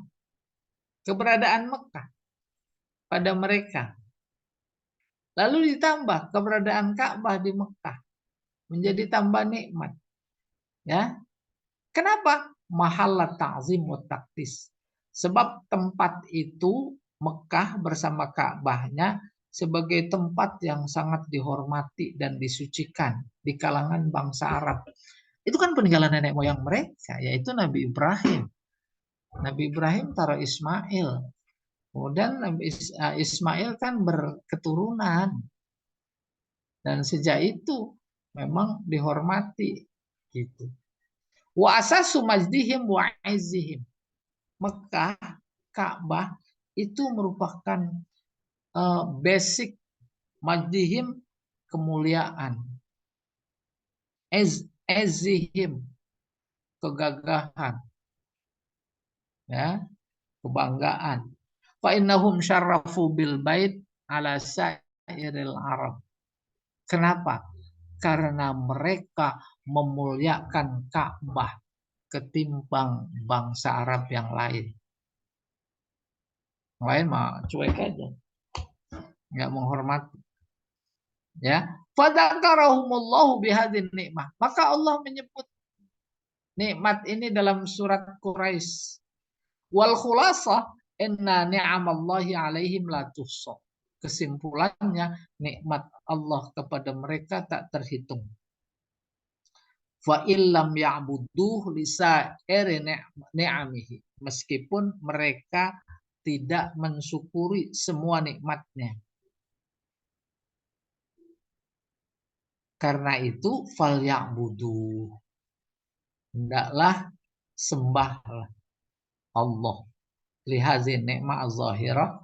Keberadaan Mekah pada mereka. Lalu ditambah keberadaan Ka'bah di Mekah menjadi tambah nikmat. Ya, kenapa? Mahallat ta'zim wa taktis. Sebab tempat itu Mekah bersama Ka'bahnya sebagai tempat yang sangat dihormati dan disucikan di kalangan bangsa Arab. Itu kan peninggalan nenek moyang mereka, yaitu Nabi Ibrahim. Nabi Ibrahim taruh Ismail. Kemudian Nabi Ismail kan berketurunan. Dan sejak itu memang dihormati gitu. Wa asasu majdihim wa izzihim. Mekah, Ka'bah itu merupakan basic majdihim, kemuliaan. Izzihim, kegagahan. Ya, kebanggaan. Fa innahum syarrafu bil bait ala sairil Arab. Kenapa? Karena mereka memuliakan Ka'bah ketimbang bangsa Arab yang lain. Yang lain mah cuek aja, nggak menghormati. Ya, fadzakarahumullahu bihadzin nikmah. Maka Allah menyebut nikmat ini dalam surat Quraisy. Wal khulasah inna ni'amallahi alaihim la tuhsa. Kesimpulannya, nikmat Allah kepada mereka tak terhitung. Fa illam ya'buduh lisa'iri ni'amihi. Meskipun mereka tidak mensyukuri semua nikmatnya. Karena itu fal ya'budu. Hendaklah sembahlah Allah. Lihazin nikmat az-zahirah,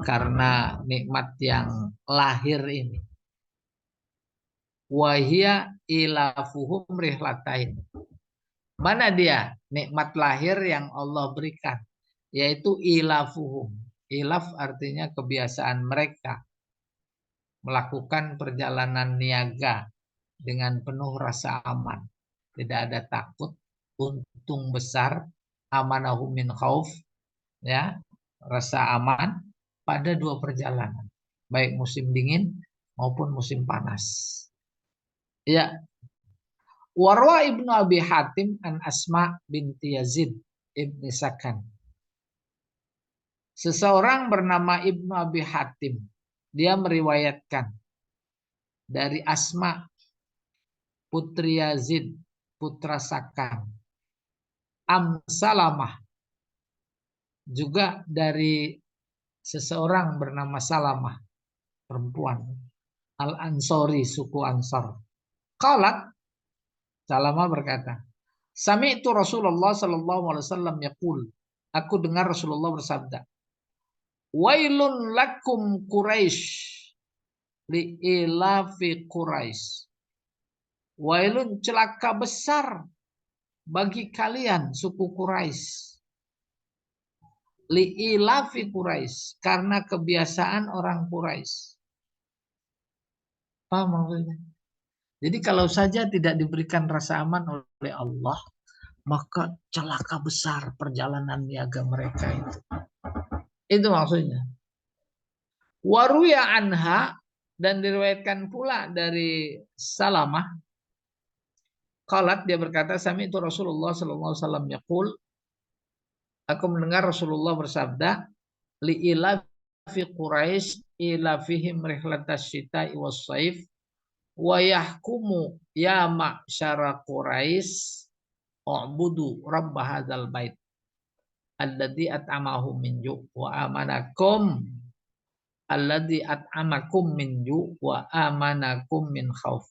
karena nikmat yang lahir ini. Wahia ilafuhum rihlatain. Mana dia nikmat lahir yang Allah berikan? Yaitu ilafuhum. Ilaf artinya kebiasaan mereka melakukan perjalanan niaga dengan penuh rasa aman. Tidak ada takut, untung besar, amanahum min khauf, ya, rasa aman pada dua perjalanan, baik musim dingin maupun musim panas. Ya, Warwa Ibnu Abi Hatim an Asma binti Yazid ibni Sakan. Seseorang bernama Ibnu Abi Hatim, dia meriwayatkan dari Asma putri Yazid putra Sakan, Salamah, juga dari seseorang bernama Salamah, perempuan, Al-Ansori, suku Ansor. Qalat, Salamah berkata, Sami'tu Rasulullah sallallahu alaihi wasallam yaqul, aku dengar Rasulullah bersabda, Wailun lakum Quraisy li ilafi Quraisy. Wailun, celaka besar bagi kalian suku Quraisy. Li ilafi Quraisy, karena kebiasaan orang Quraisy. Apa maksudnya? Jadi kalau saja tidak diberikan rasa aman oleh Allah, maka celaka besar perjalanan niaga mereka itu. Itu maksudnya. Waruya anha, dan diriwayatkan pula dari Salamah. Qalat, dia berkata, Sami itu Rasulullah sallallahu alaihi wasallam yaqul, aku mendengar Rasulullah bersabda, li ilafi Quraisy ilafihim rihlatas syita'i was saif wa yahkumu ya ma'syara Quraisy u'budu rabb hadzal bait alladzi at'amahum min ju' wa amanakum alladzi at'amakum min ju' wa amanakum min khauf.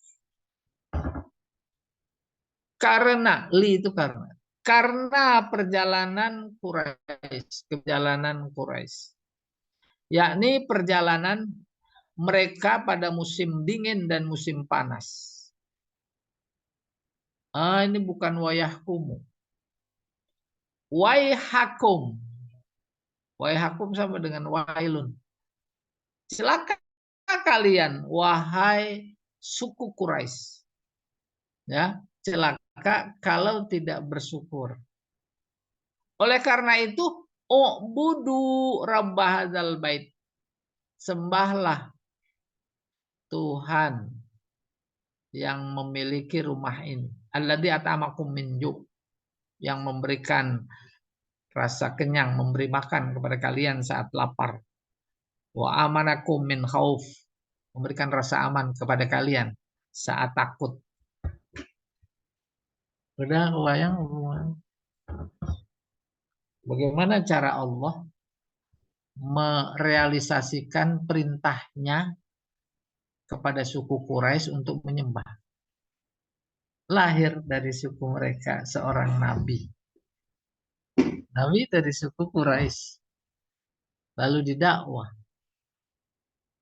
Karena li itu karena perjalanan Quraisy, yakni perjalanan mereka pada musim dingin dan musim panas. Ini bukan wayahkumu. Waihakum. Waihakum sama dengan wailun. Celaka kalian, wahai suku Quraisy. Ya, celaka kalau tidak bersyukur. Oleh karena itu, u'budu rabb hadzal bait. Sembahlah Tuhan yang memiliki rumah ini. Alladzi at'amakum min ju', yang memberikan rasa kenyang, memberi makan kepada kalian saat lapar. Wa amanakum min khauf, memberikan rasa aman kepada kalian saat takut. Udah kebayang bagaimana cara Allah merealisasikan perintahnya kepada suku Quraisy untuk menyembah. Lahir dari suku mereka seorang nabi. Nabi dari suku Quraisy. Lalu didakwah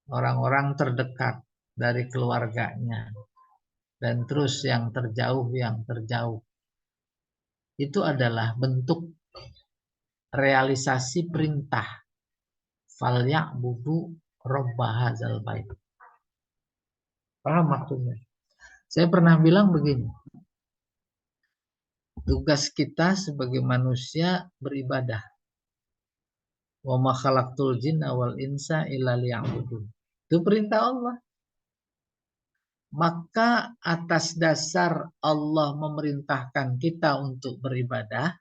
orang-orang terdekat dari keluarganya. Dan terus yang terjauh. Itu adalah bentuk realisasi perintah. Falya'budu robba hadzal bait. Paham maksudnya? Saya pernah bilang begini. Tugas kita sebagai manusia beribadah. Wa ma khalaqtul jinna wal insa illa liya'budun. Itu perintah Allah. Maka atas dasar Allah memerintahkan kita untuk beribadah,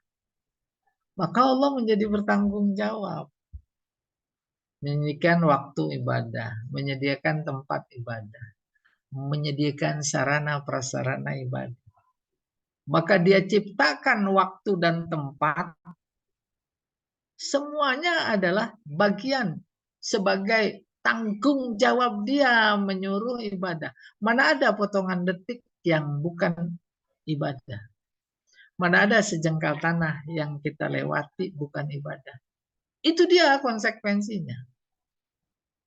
maka Allah menjadi bertanggung jawab. Menyediakan waktu ibadah, menyediakan tempat ibadah, menyediakan sarana prasarana ibadah. Maka dia ciptakan waktu dan tempat, semuanya adalah bagian sebagai tanggung jawab dia menyuruh ibadah. Mana ada potongan detik yang bukan ibadah. Mana ada sejengkal tanah yang kita lewati bukan ibadah. Itu dia konsekuensinya.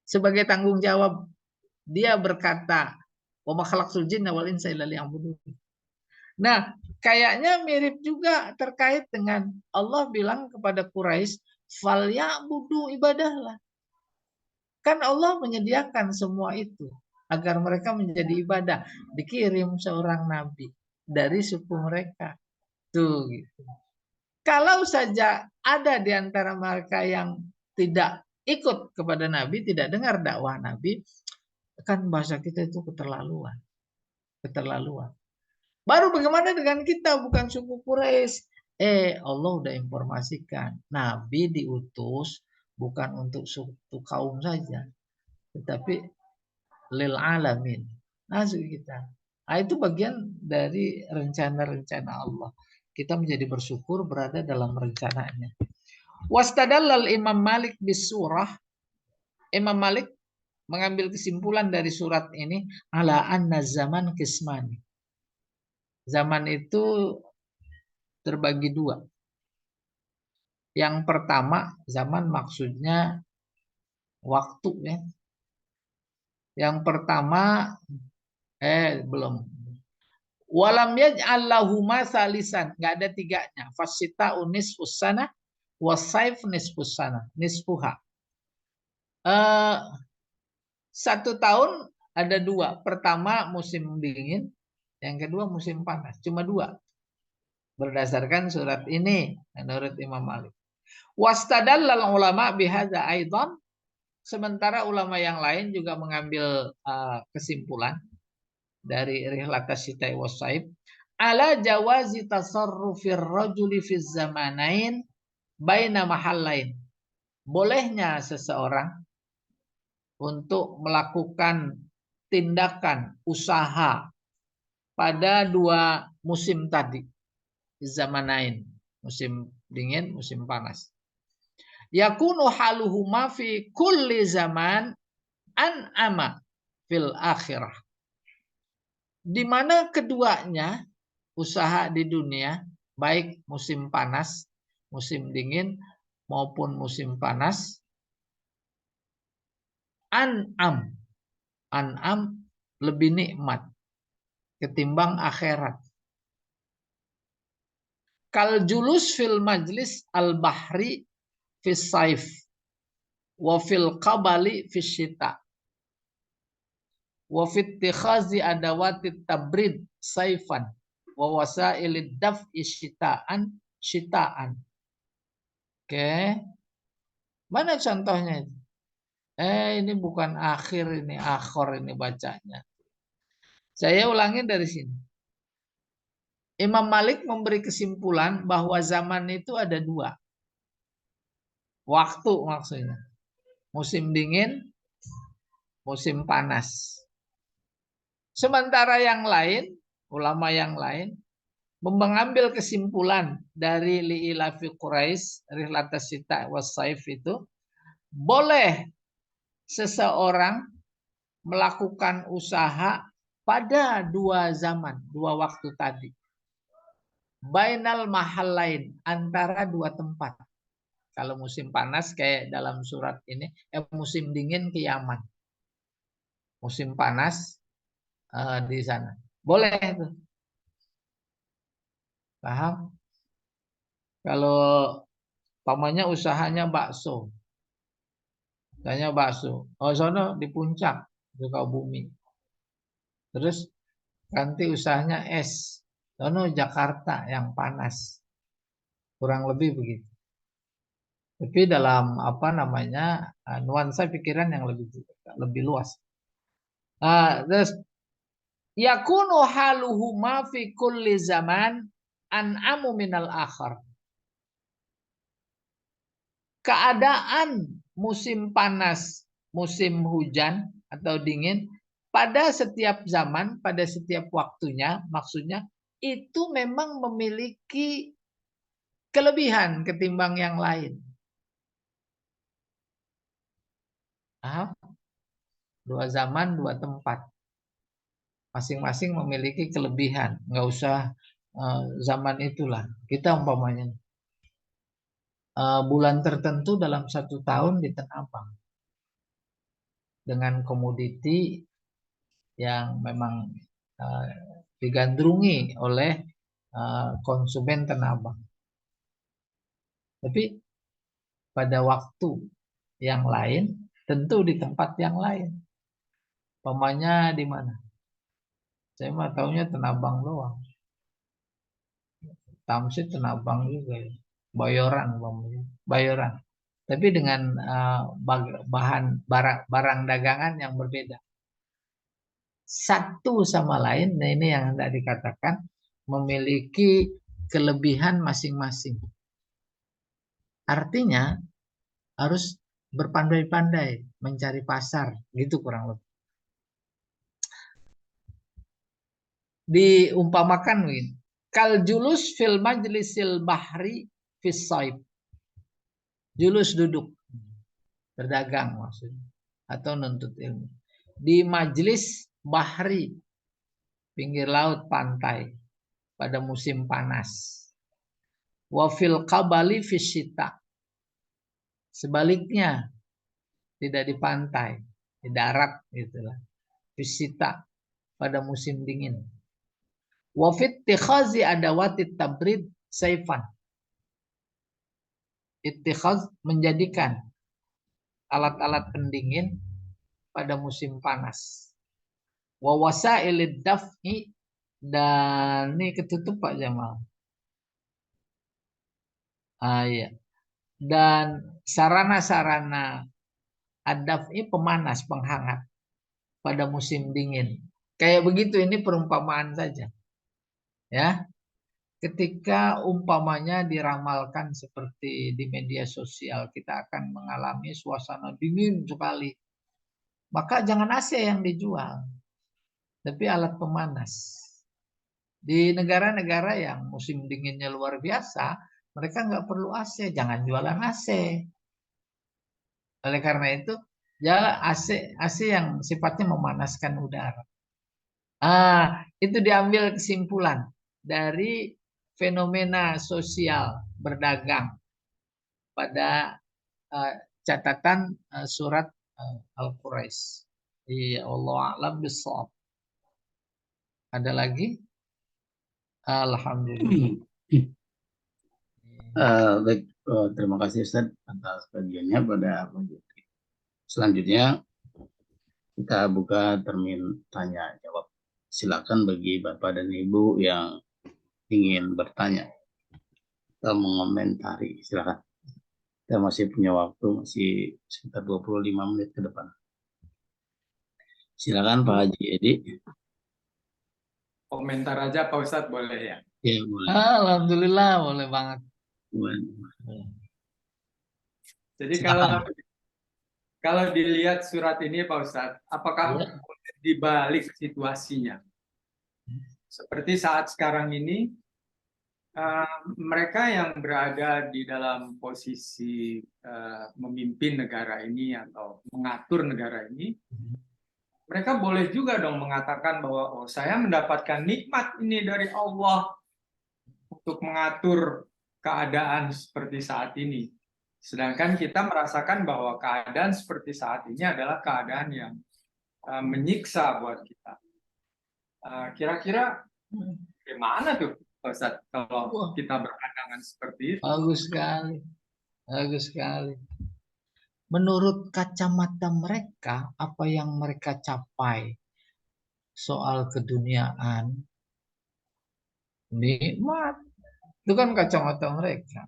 Sebagai tanggung jawab dia berkata, "Wa ma khalaqtul jinna wal insa illa liya'budun." Nah, kayaknya mirip juga terkait dengan Allah bilang kepada Quraisy, "Falya'budu, ibadahlah." Kan Allah menyediakan semua itu agar mereka menjadi ibadah. Dikirim seorang nabi dari suku mereka. Tuh gitu. Kalau saja ada di antara mereka yang tidak ikut kepada Nabi, tidak dengar dakwah Nabi, kan bahasa kita itu keterlaluan. Keterlaluan. Baru bagaimana dengan kita, bukan suku Quraisy? Allah udah informasikan. Nabi diutus bukan untuk suku kaum saja, tetapi lil alamin. Masuk kita. Nah, itu bagian dari rencana-rencana Allah. Kita menjadi bersyukur berada dalam rencananya. Wastadallal Imam Malik bis surah. Imam Malik mengambil kesimpulan dari surat ini ala anna zaman kismani. Zaman itu terbagi dua. Yang pertama, zaman maksudnya waktu ya. Yang pertama belum. Walam yaj'al lahu masalisan, enggak ada tiganya. Fasita nisfus sana wasaif nisfus sana, nisfuha. 1 tahun ada 2. Pertama musim dingin, yang kedua musim panas. Cuma 2. Berdasarkan surat ini menurut Imam Malik. Wastadallal ulama bihadza aidan. Sementara ulama yang lain juga mengambil kesimpulan dari rihlatas syitai wasaib ala jawazi tasarrufir rajuli fi zamanain baina mahallain. Bolehnya seseorang untuk melakukan tindakan usaha pada 2 musim tadi, zamanain, musim dingin, musim panas. Yakunu haluhuma fi kulli zaman an'ama fil akhirah. Di mana keduanya usaha di dunia, baik musim panas, musim dingin maupun musim panas, an'am lebih nikmat ketimbang akhirat. Kal julus fil majlis al bahri fis saif wa fil qabali fis syita wa fit tikhazi adawatit tabrid saifan wa wasailid daf'i syitaan. Oke. Mana contohnya? Ini bukan akhir, ini akhor ini bacanya. Saya ulangin dari sini. Imam Malik memberi kesimpulan bahwa zaman itu ada dua. Waktu maksudnya. Musim dingin, musim panas. Sementara yang lain, ulama yang lain, mengambil kesimpulan dari li'ilafi Quraisy, rihlatas syita wassaif itu, boleh seseorang melakukan usaha pada dua zaman, dua waktu tadi. Bainal mahal lain, antara dua tempat. Kalau musim panas kayak dalam surat ini, musim dingin ke Yaman. Musim panas di sana. Boleh tuh. Paham? Kalau pamannya usahanya bakso. Usahanya bakso. Oh, sono di puncak, Sukabumi. Terus ganti usahanya es. Sono Jakarta yang panas. Kurang lebih begitu. Tapi dalam apa namanya nuansa pikiran yang lebih luas. Terus yakunu haluhuma fi kulli zaman an'amu minal akhar. Keadaan musim panas, musim hujan atau dingin pada setiap zaman, pada setiap waktunya, maksudnya itu memang memiliki kelebihan ketimbang yang lain. Dua zaman, dua tempat. Masing-masing memiliki kelebihan. Nggak usah zaman itulah. Kita umpamanya bulan tertentu dalam satu tahun di Tanah Abang dengan komoditi yang memang digandrungi oleh konsumen Tanah Abang. Tapi pada waktu yang lain, tentu di tempat yang lain. Umpamanya di mana? Saya mah taunya Tanah Abang doang. Tamsit Tanah Abang juga ya. Bayoran umpamanya. Bayoran. Tapi dengan barang dagangan yang berbeda. Satu sama lain, nah ini yang hendak dikatakan, memiliki kelebihan masing-masing. Artinya harus berpandai-pandai mencari pasar, gitu kurang lebih. Diumpamakan begini, kal julus fil majlisil bahri fis saib. Julus duduk, berdagang maksudnya, atau nuntut ilmu. Di majlis bahri, pinggir laut pantai, pada musim panas. Wafil kabali fisyita. Sebaliknya, tidak di pantai, di darat gitulah. Fisyita, pada musim dingin. Wafit tikhazi adawati tabrid saifan. Ittikhaz menjadikan alat-alat pendingin pada musim panas. Wa wasailid daf'i, dan ini ketutup Pak Jamal. Iya. Dan sarana-sarana ad-daf'i, pemanas, penghangat pada musim dingin. Kayak begitu, ini perumpamaan saja. Ya. Ketika umpamanya diramalkan seperti di media sosial, kita akan mengalami suasana dingin sekali. Maka jangan AC yang dijual, tapi alat pemanas. Di negara-negara yang musim dinginnya luar biasa, mereka nggak perlu AC, jangan jualan AC. Oleh karena itu, jualan AC yang sifatnya memanaskan udara. Itu diambil kesimpulan dari fenomena sosial berdagang pada catatan surat Al-Quraisy. Iya, Allah a'lam bishawab. Ada lagi? Alhamdulillah. Baik, terima kasih Ustaz atas kajiannya pada selanjutnya kita buka termin tanya jawab. Silakan bagi Bapak dan Ibu yang ingin bertanya atau mengomentari, silakan. Kita masih punya waktu, masih sekitar 25 menit ke depan. Silakan Pak Haji Edi. Komentar aja Pak Ustadz boleh ya? Ya, boleh. Alhamdulillah, boleh banget. Jadi Silakan. kalau dilihat surat ini Pak Ustadz, apakah Ya. dibalik situasinya? Seperti saat sekarang ini, mereka yang berada di dalam posisi memimpin negara ini atau mengatur negara ini, mereka boleh juga dong mengatakan bahwa oh, saya mendapatkan nikmat ini dari Allah untuk mengatur keadaan seperti saat ini. Sedangkan kita merasakan bahwa keadaan seperti saat ini adalah keadaan yang menyiksa buat kita. Kira-kira gimana tuh Ustaz kalau kita berpandangan seperti itu? Bagus sekali. Bagus sekali. Menurut kacamata mereka, apa yang mereka capai soal keduniaan, nikmat. Itu kan kacamata mereka.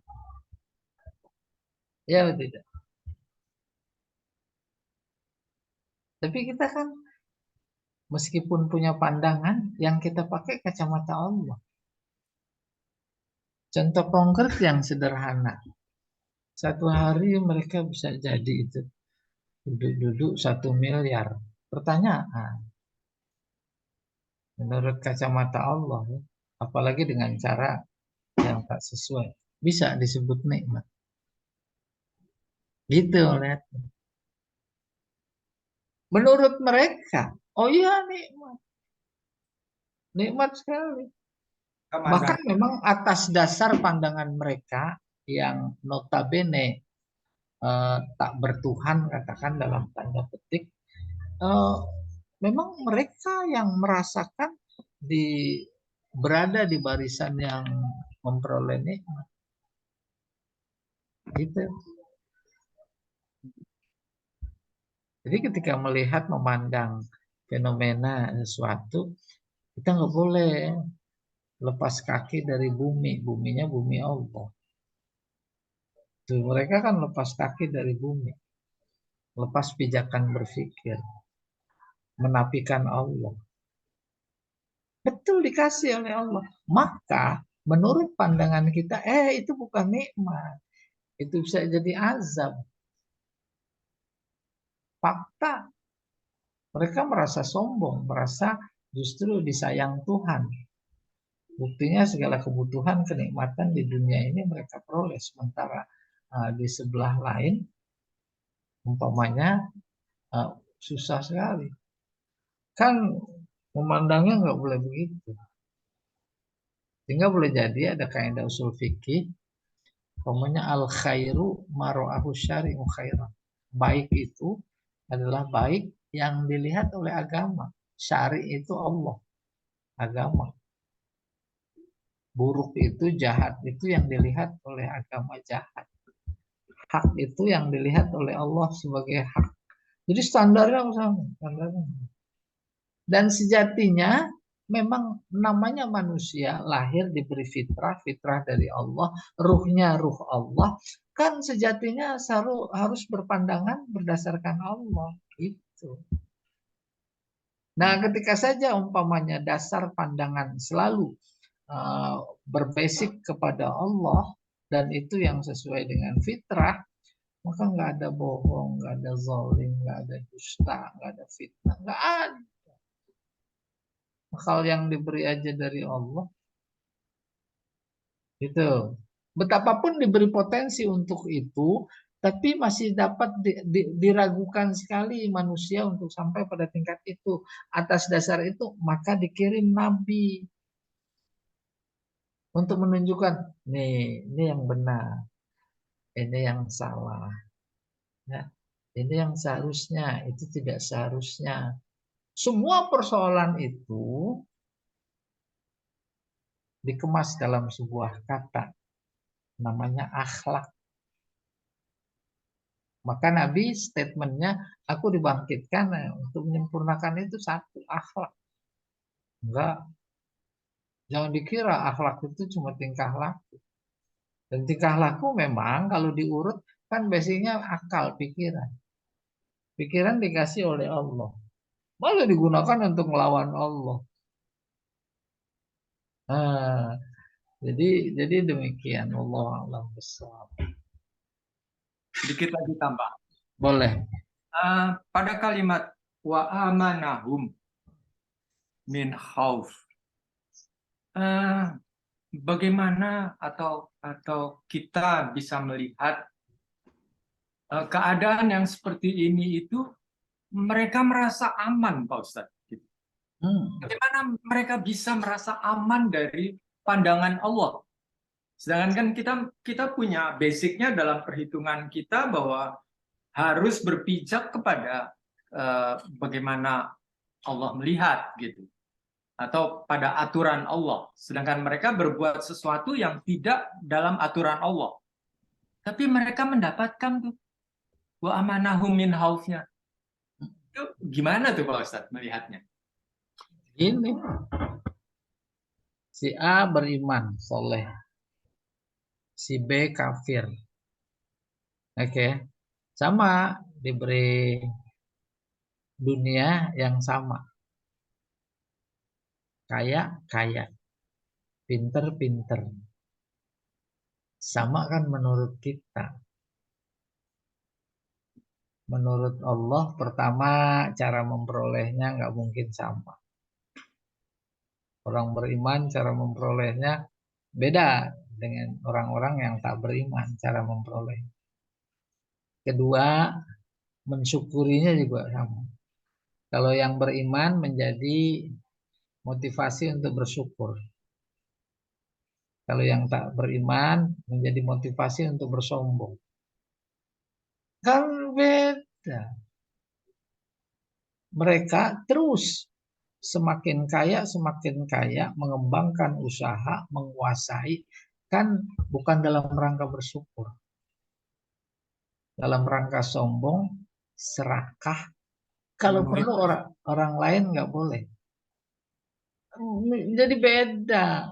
Ya tidak. Tapi kita kan meskipun punya pandangan, yang kita pakai kacamata Allah. Contoh konkret yang sederhana. Satu hari mereka bisa jadi itu. Duduk-duduk 1 miliar. Pertanyaan. Menurut kacamata Allah. Apalagi dengan cara yang tak sesuai. Bisa disebut nikmat. Gitu lihat. Menurut mereka, oh iya nikmat. Nikmat sekali. Bahkan memang atas dasar pandangan mereka yang notabene tak bertuhan, katakan dalam tanda petik, memang mereka yang merasakan berada di barisan yang memperoleh nikmat. Gitu. Jadi ketika melihat, memandang fenomena sesuatu, kita nggak boleh lepas kaki dari bumi. Buminya bumi Allah. Tuh, mereka kan lepas kaki dari bumi. Lepas pijakan berpikir. Menafikan Allah. Betul dikasih oleh Allah. Maka menurut pandangan kita, itu bukan nikmat. Itu bisa jadi azab. Fakta. Mereka merasa sombong, merasa justru disayang Tuhan. Buktinya segala kebutuhan, kenikmatan di dunia ini mereka peroleh. Sementara di sebelah lain, umpamanya susah sekali. Kan memandangnya nggak boleh begitu. Sehingga boleh jadi ada kaidah usul fikih, umpamanya al khairu maro'ahu syari'u khairan. Baik itu adalah baik yang dilihat oleh agama. Syari itu Allah, agama. Buruk itu, jahat itu yang dilihat oleh agama jahat. Hak itu yang dilihat oleh Allah sebagai hak. Jadi standarnya sama, standarnya. Dan sejatinya memang namanya manusia lahir diberi fitrah, fitrah dari Allah, ruhnya ruh Allah, kan sejatinya harus berpandangan berdasarkan Allah itu. Nah, ketika saja umpamanya dasar pandangan selalu berbasik kepada Allah dan itu yang sesuai dengan fitrah, maka nggak ada bohong, nggak ada zalim, nggak ada dusta, nggak ada fitnah, nggak ada. Akal yang diberi aja dari Allah. Itu. Betapapun diberi potensi untuk itu, tapi masih dapat diragukan sekali manusia untuk sampai pada tingkat itu. Atas dasar itu, maka dikirim Nabi untuk menunjukkan, ini yang benar, ini yang salah. Ya, ini yang seharusnya, itu tidak seharusnya. Semua persoalan itu dikemas dalam sebuah kata, namanya akhlak. Maka Nabi statementnya, aku dibangkitkan untuk menyempurnakan itu satu, akhlak. Enggak, jangan dikira akhlak itu cuma tingkah laku. Dan tingkah laku memang kalau diurut Kan basicnya akal, pikiran. Pikiran dikasih oleh Allah. Malah digunakan untuk melawan Allah. Nah, jadi demikian. Allah a'lam bishawab. Sedikit lagi tambah. Boleh. Pada kalimat wa amanahum min khauf, bagaimana atau kita bisa melihat keadaan yang seperti ini itu mereka merasa aman, Pak Ustadz. Bagaimana mereka bisa merasa aman dari pandangan Allah? Sedangkan kan kita punya basicnya dalam perhitungan kita bahwa harus berpijak kepada bagaimana Allah melihat gitu, atau pada aturan Allah. Sedangkan mereka berbuat sesuatu yang tidak dalam aturan Allah. Tapi mereka mendapatkan tuh wa amanahum min khaufnya. Itu gimana tuh Pak Ustadz melihatnya? Ini si A beriman, soleh. Si B kafir. Oke. Sama, diberi dunia yang sama. Kaya, pinter. Sama kan menurut kita. Menurut Allah, pertama cara memperolehnya nggak mungkin sama. Orang beriman cara memperolehnya beda dengan orang-orang yang tak beriman cara memperoleh. Kedua, mensyukurinya juga sama. Kalau yang beriman menjadi motivasi untuk bersyukur. Kalau yang tak beriman menjadi motivasi untuk bersombong. Kan beda. Mereka terus semakin kaya, mengembangkan usaha, menguasai, kan bukan dalam rangka bersyukur. Dalam rangka sombong, serakah. Kalau perlu orang lain nggak boleh. Jadi beda.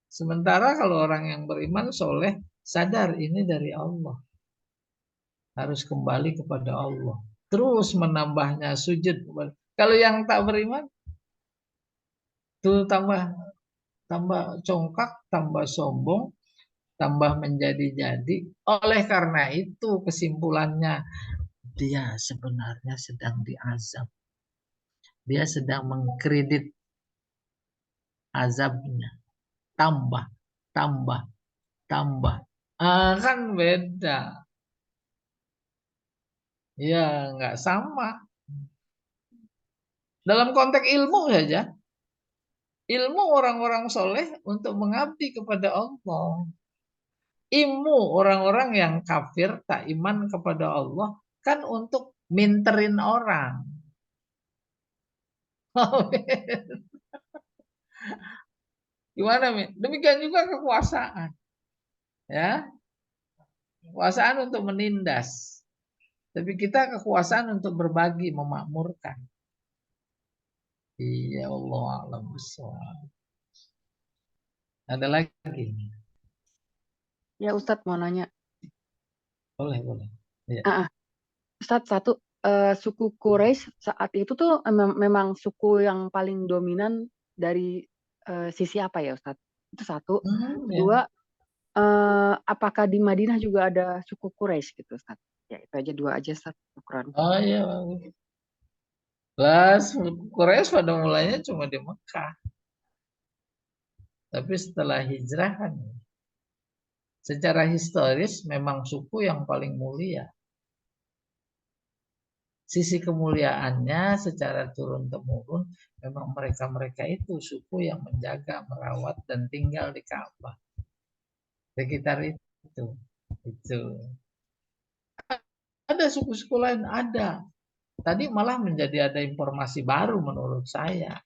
Sementara kalau orang yang beriman soleh, sadar ini dari Allah. Harus kembali kepada Allah. Terus menambahnya sujud. Kalau yang tak beriman, tuh tambah congkak, tambah sombong, tambah menjadi-jadi. Oleh karena itu kesimpulannya, dia sebenarnya sedang diazab. Dia sedang mengkredit azabnya. Tambah. Kan beda. Ya, nggak sama. Dalam konteks ilmu saja. Ilmu orang-orang soleh untuk mengabdi kepada Allah. Ilmu orang-orang yang kafir, tak iman kepada Allah, kan untuk minterin orang. Gimana, Min? Demikian juga kekuasaan. Ya. Kekuasaan untuk menindas. Tapi kita kekuasaan untuk berbagi, memakmurkan. Iya, Allah a'lam bishawab. Ada lagi? Ya Ustadz mau nanya. Boleh. Ya. Ustadz, satu, suku Quraisy saat itu tuh memang suku yang paling dominan dari sisi apa ya Ustadz? Itu satu. Dua, apakah di Madinah juga ada suku Quraisy gitu Ustadz? Ya itu aja, dua aja Ustadz. Syukran. Oh iya. Lah, Quraisy pada mulanya cuma di Mekah. Tapi setelah hijrah kan, secara historis memang suku yang paling mulia. Sisi kemuliaannya secara turun-temurun memang mereka itu suku yang menjaga, merawat, dan tinggal di Ka'bah. Sekitar itu. Ada suku-suku lain, ada. Tadi malah menjadi ada informasi baru menurut saya.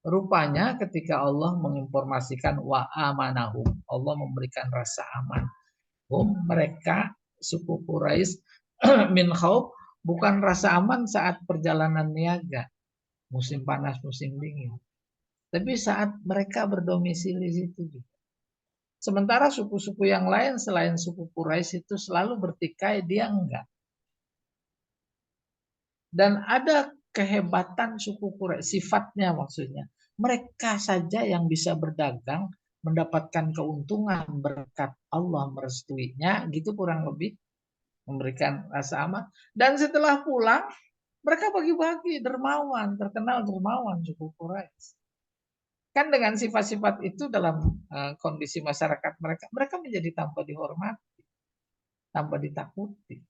Rupanya ketika Allah menginformasikan wa amanahum, Allah memberikan rasa aman. Mereka suku Quraisy min khauf, bukan rasa aman saat perjalanan niaga, musim panas, musim dingin. Tapi saat mereka berdomisili situ juga. Sementara suku-suku yang lain selain suku Quraisy itu selalu bertikai, dia enggak. Dan ada kehebatan suku Quraisy, sifatnya maksudnya. Mereka saja yang bisa berdagang, mendapatkan keuntungan berkat Allah merestuinya, gitu kurang lebih, memberikan rasa aman. Dan setelah pulang, mereka bagi-bagi, dermawan, terkenal dermawan suku Quraisy. Kan dengan sifat-sifat itu dalam kondisi masyarakat mereka, mereka menjadi tanpa dihormati, tanpa ditakuti.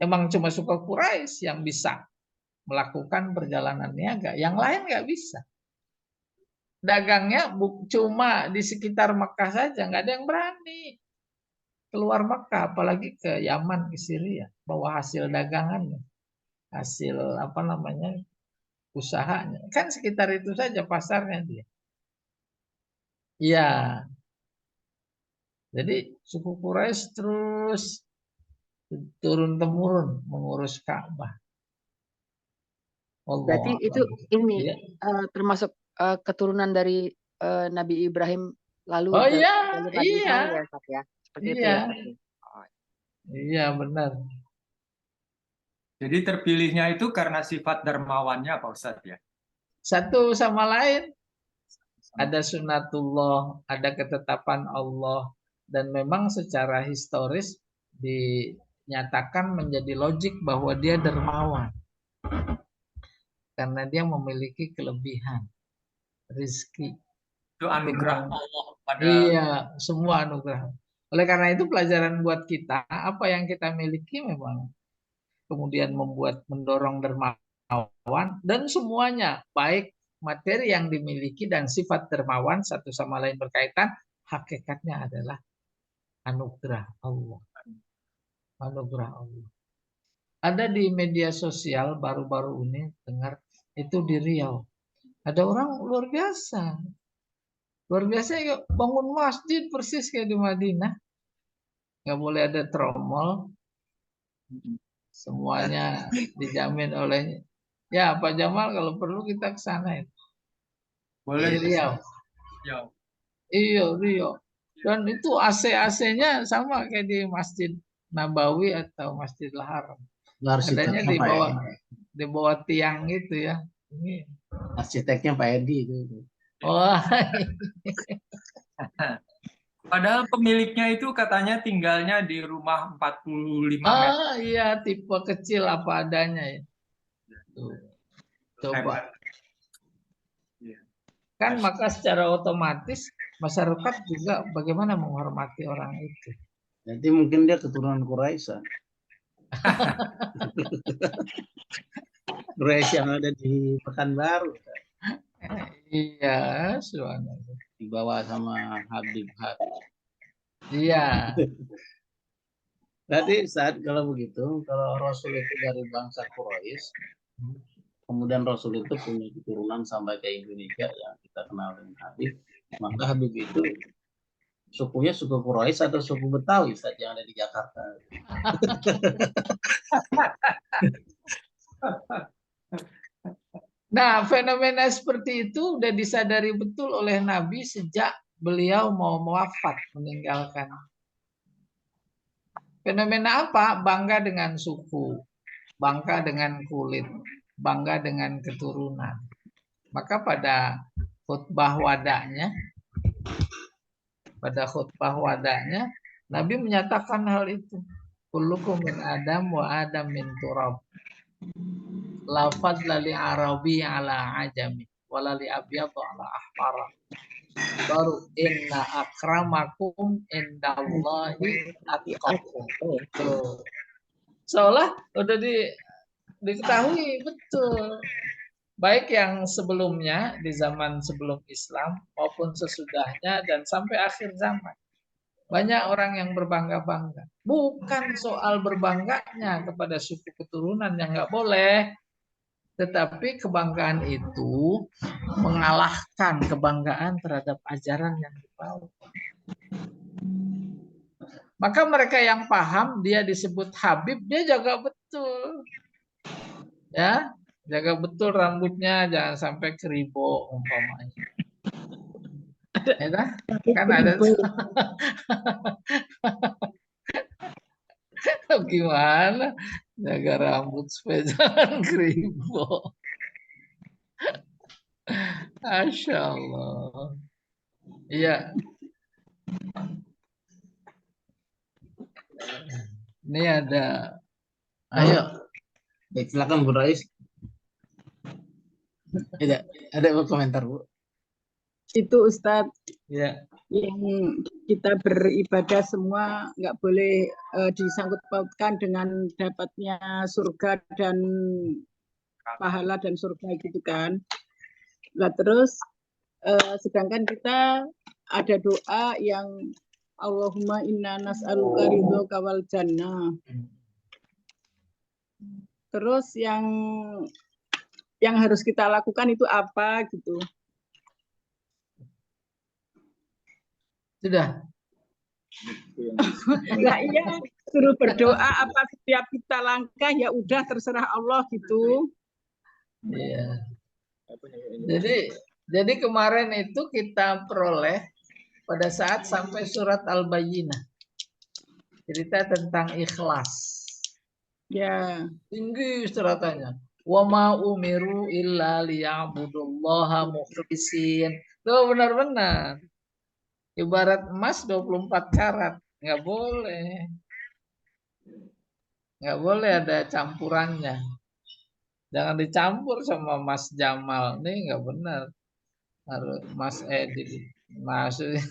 Emang cuma suku Quraisy yang bisa melakukan perjalanan niaga, yang lain nggak bisa. Dagangnya cuma di sekitar Mekah saja, nggak ada yang berani keluar Mekah, apalagi ke Yaman, ke Syria, bawa hasil dagangannya, hasil apa namanya, usahanya. Kan sekitar itu saja pasarnya dia. Iya. Jadi suku Quraisy terus turun temurun mengurus Ka'bah. Berarti itu ini Ya. termasuk keturunan dari Nabi Ibrahim lalu Oh iya, Nabi iya. Ismail ya, Ustaz ya. Seperti itu Iya. ya, Ustaz. Oh. Iya, benar. Jadi terpilihnya itu karena sifat dermawannya Pak Ustadz ya. Satu sama lain. Ada sunatullah, ada ketetapan Allah. Dan memang secara historis dinyatakan menjadi logik bahwa dia dermawan. Karena dia memiliki kelebihan rezeki. Itu anugerah Allah pada. Iya, semua anugerah. Oleh karena itu pelajaran buat kita, apa yang kita miliki memang kemudian mendorong dermawan, dan semuanya baik materi yang dimiliki dan sifat dermawan satu sama lain berkaitan, hakikatnya adalah anugerah Allah. Anugerah Allah. Ada di media sosial baru-baru ini, dengar itu di Riau. Ada orang luar biasa. Luar biasa ya, bangun masjid persis kayak di Madinah. Nggak boleh ada tromol. Semuanya dijamin oleh, ya Pak Jamal, kalau perlu kita ke sana itu. Boleh. Di Riau. Iya, Riau. Dan itu AC-AC-nya sama kayak di Masjid Nabawi atau Masjidil Haram. Adanya di bawah tiang gitu ya. Ini arsiteknya Pak Edi itu. wah. Padahal pemiliknya itu katanya tinggalnya di rumah 45 meter. Ah iya, tipe kecil apa adanya ya. Tuh. Coba. Kan maka secara otomatis masyarakat juga bagaimana menghormati orang itu. Nanti mungkin dia keturunan Quraisy. Quraisy yang ada di Pekanbaru. Iya, suara. Dibawa sama Habib. Iya. Tadi saat kalau begitu, kalau Rasul itu dari bangsa Quraisy, kemudian Rasul itu punya keturunan sampai ke Indonesia yang kita kenal dengan Habib, maka Habib itu sukunya suku Quraisy atau suku Betawi saat yang ada di Jakarta. Nah, fenomena seperti itu sudah disadari betul oleh Nabi sejak beliau mau wafat, meninggalkan. Fenomena apa? Bangga dengan suku, bangga dengan kulit, bangga dengan keturunan. Maka pada khutbah wadaknya, Nabi menyatakan hal itu. Kullukum min Adam wa Adam min turab. La fadla li arabi ala ajami wala li abyad ala ahmara. Baru inna akramakum indallahi atqakum. Seolah udah diketahui betul. Baik yang sebelumnya di zaman sebelum Islam maupun sesudahnya dan sampai akhir zaman. Banyak orang yang berbangga-bangga. Bukan soal berbangganya kepada suku keturunan yang nggak boleh. Tetapi kebanggaan itu mengalahkan kebanggaan terhadap ajaran yang dibawa. Maka mereka yang paham, dia disebut Habib, dia jaga betul. Ya, jaga betul rambutnya, jangan sampai keribo umpamanya. Ya dah? Kan ada gimana jaga rambut supaya jangan kribo. Masya Allah. Iya, ini ada. Ayo, Baik, silakan Bu Rais. Ada komentar Bu? Itu Ustadz, Ya, yang kita beribadah semua nggak boleh disangkut pautkan dengan dapatnya surga dan pahala dan surga gitu kan. Nah terus sedangkan kita ada doa yang Allahumma inna nas'aluka ridhoka wal jannah. Terus yang harus kita lakukan itu apa gitu. sudah. Nah iya, suruh berdoa apa setiap kita langkah ya udah terserah Allah gitu. Iya. Jadi kemarin itu kita peroleh pada saat sampai surat Al-Bayyinah. Cerita tentang ikhlas. Ya. Tinggi suratannya. Wa ma umiru illa liya'budullaha mukhlisin. Tuh benar-benar. Ibarat emas 24 karat. Nggak boleh. Nggak boleh ada campurannya. Jangan dicampur sama Mas Jamal. Nih nggak benar. Harus Mas Edi. Maksudnya.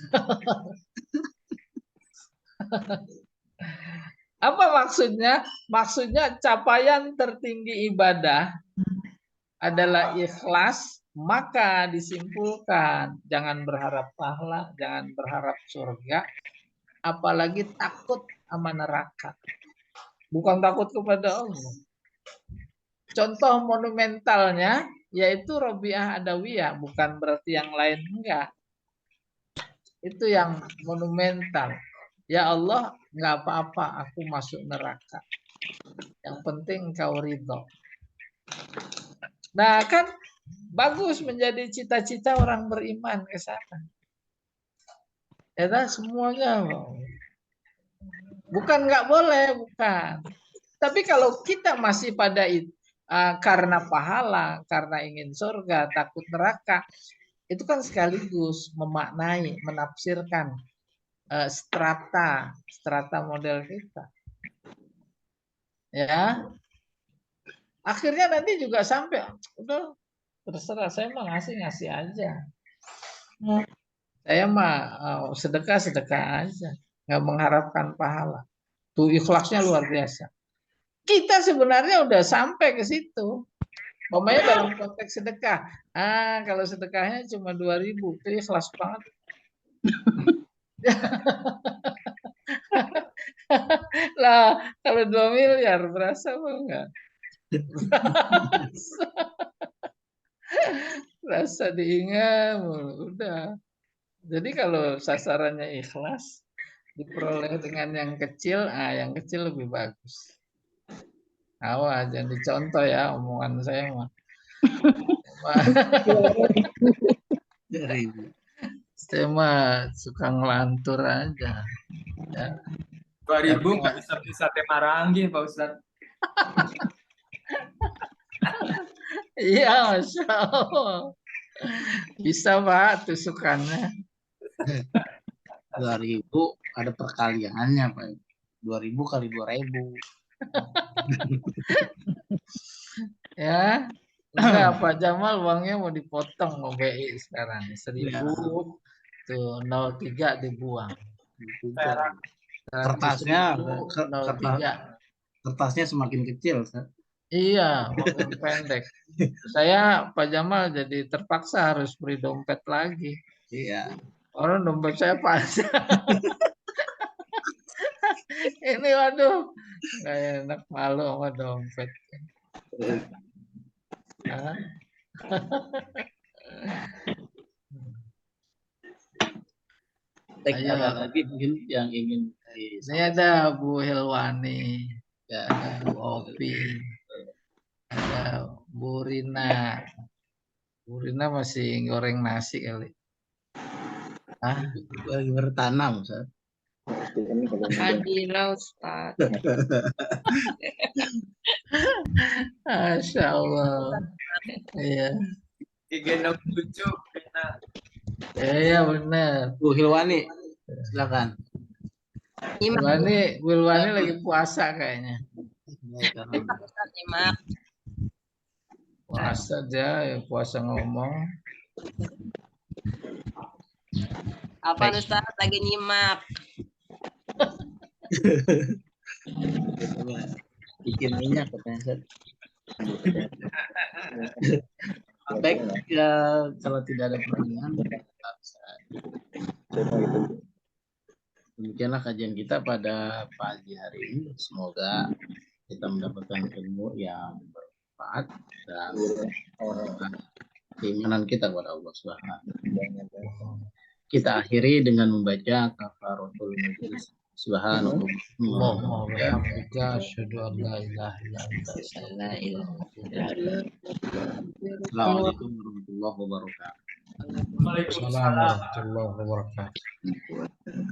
Apa maksudnya? Maksudnya capaian tertinggi ibadah adalah ikhlas, maka disimpulkan jangan berharap pahala, jangan berharap surga, apalagi takut sama neraka. Bukan takut kepada Allah. Contoh monumentalnya yaitu Robiah Adawiyah, bukan berarti yang lain enggak. Itu yang monumental. Ya Allah, nggak apa-apa aku masuk neraka. Yang penting kau ridho. Nah kan bagus menjadi cita-cita orang beriman ke sana. Ya semuanya. Bukan nggak boleh, bukan. Tapi kalau kita masih pada karena pahala, karena ingin surga, takut neraka, itu kan sekaligus memaknai, menafsirkan strata model kita. Ya. Akhirnya nanti juga sampai udah terserah, saya mah ngasih aja. Saya mah sedekah aja, nggak mengharapkan pahala. Tuh ikhlasnya luar biasa. Kita sebenarnya udah sampai ke situ. Pokoknya dalam konteks sedekah. Kalau sedekahnya cuma 2.000, itu ikhlas banget. Lah, kalau 2 miliar berasa apa enggak? Rasa diingat, udah. Jadi kalau sasarannya ikhlas, diperoleh dengan yang kecil, yang kecil lebih bagus. Awas, jangan dicontoh ya omongan saya mah. Saya mah suka ngelantur aja. Ya. 2.000 nggak bisa beli sate Marangi, Pak Ustadz. Iya, Masya Allah. Bisa Pak tusukannya. 2.000 ada perkaliannya Pak. 2.000 kali 2.000. Ya. Enggak, Pak Jamal uangnya mau dipotong mau BI sekarang. 1.000 tuh 03 dibuang. Kertasnya semakin kecil, Ustaz. Iya, makin pendek. Saya Pak Jamal jadi terpaksa harus beli dompet lagi. Iya. Orang dompet saya panjang. Ini waduh, nggak enak, malu sama dompet. Ada lagi mungkin yang ingin ini ada Bu Hilwani, ya, ada Bu Opi, ada Bu Rina. Bu Rina masih goreng nasi kali. Lagi bertanam, Ustaz. Adilah Ustaz. Masya Allah. Iya. Gendong lucu, enak. Iya benar. Bu Hilwani, silakan. Wilwani lagi puasa kayaknya. Ustaz nyimak. Puasa aja, ya puasa ngomong. Apa Ustaz lagi nyimak? Bikin minyak katanya, Ustaz. Baik, ya, kalau tidak ada pertanyaan, demikianlah kajian kita pada pagi hari ini. Semoga kita mendapatkan ilmu yang bermanfaat dan keimanan kita kepada Allah Subhanahu. Kita akhiri dengan membaca kafaratul majlis. Subhanallah. Allahumma bihamdika asyhadu an la ilaha illa anta Assalamualaikum warahmatullahi wabarakatuh. Waalaikumsalam. warahmatullahi wabarakatuh.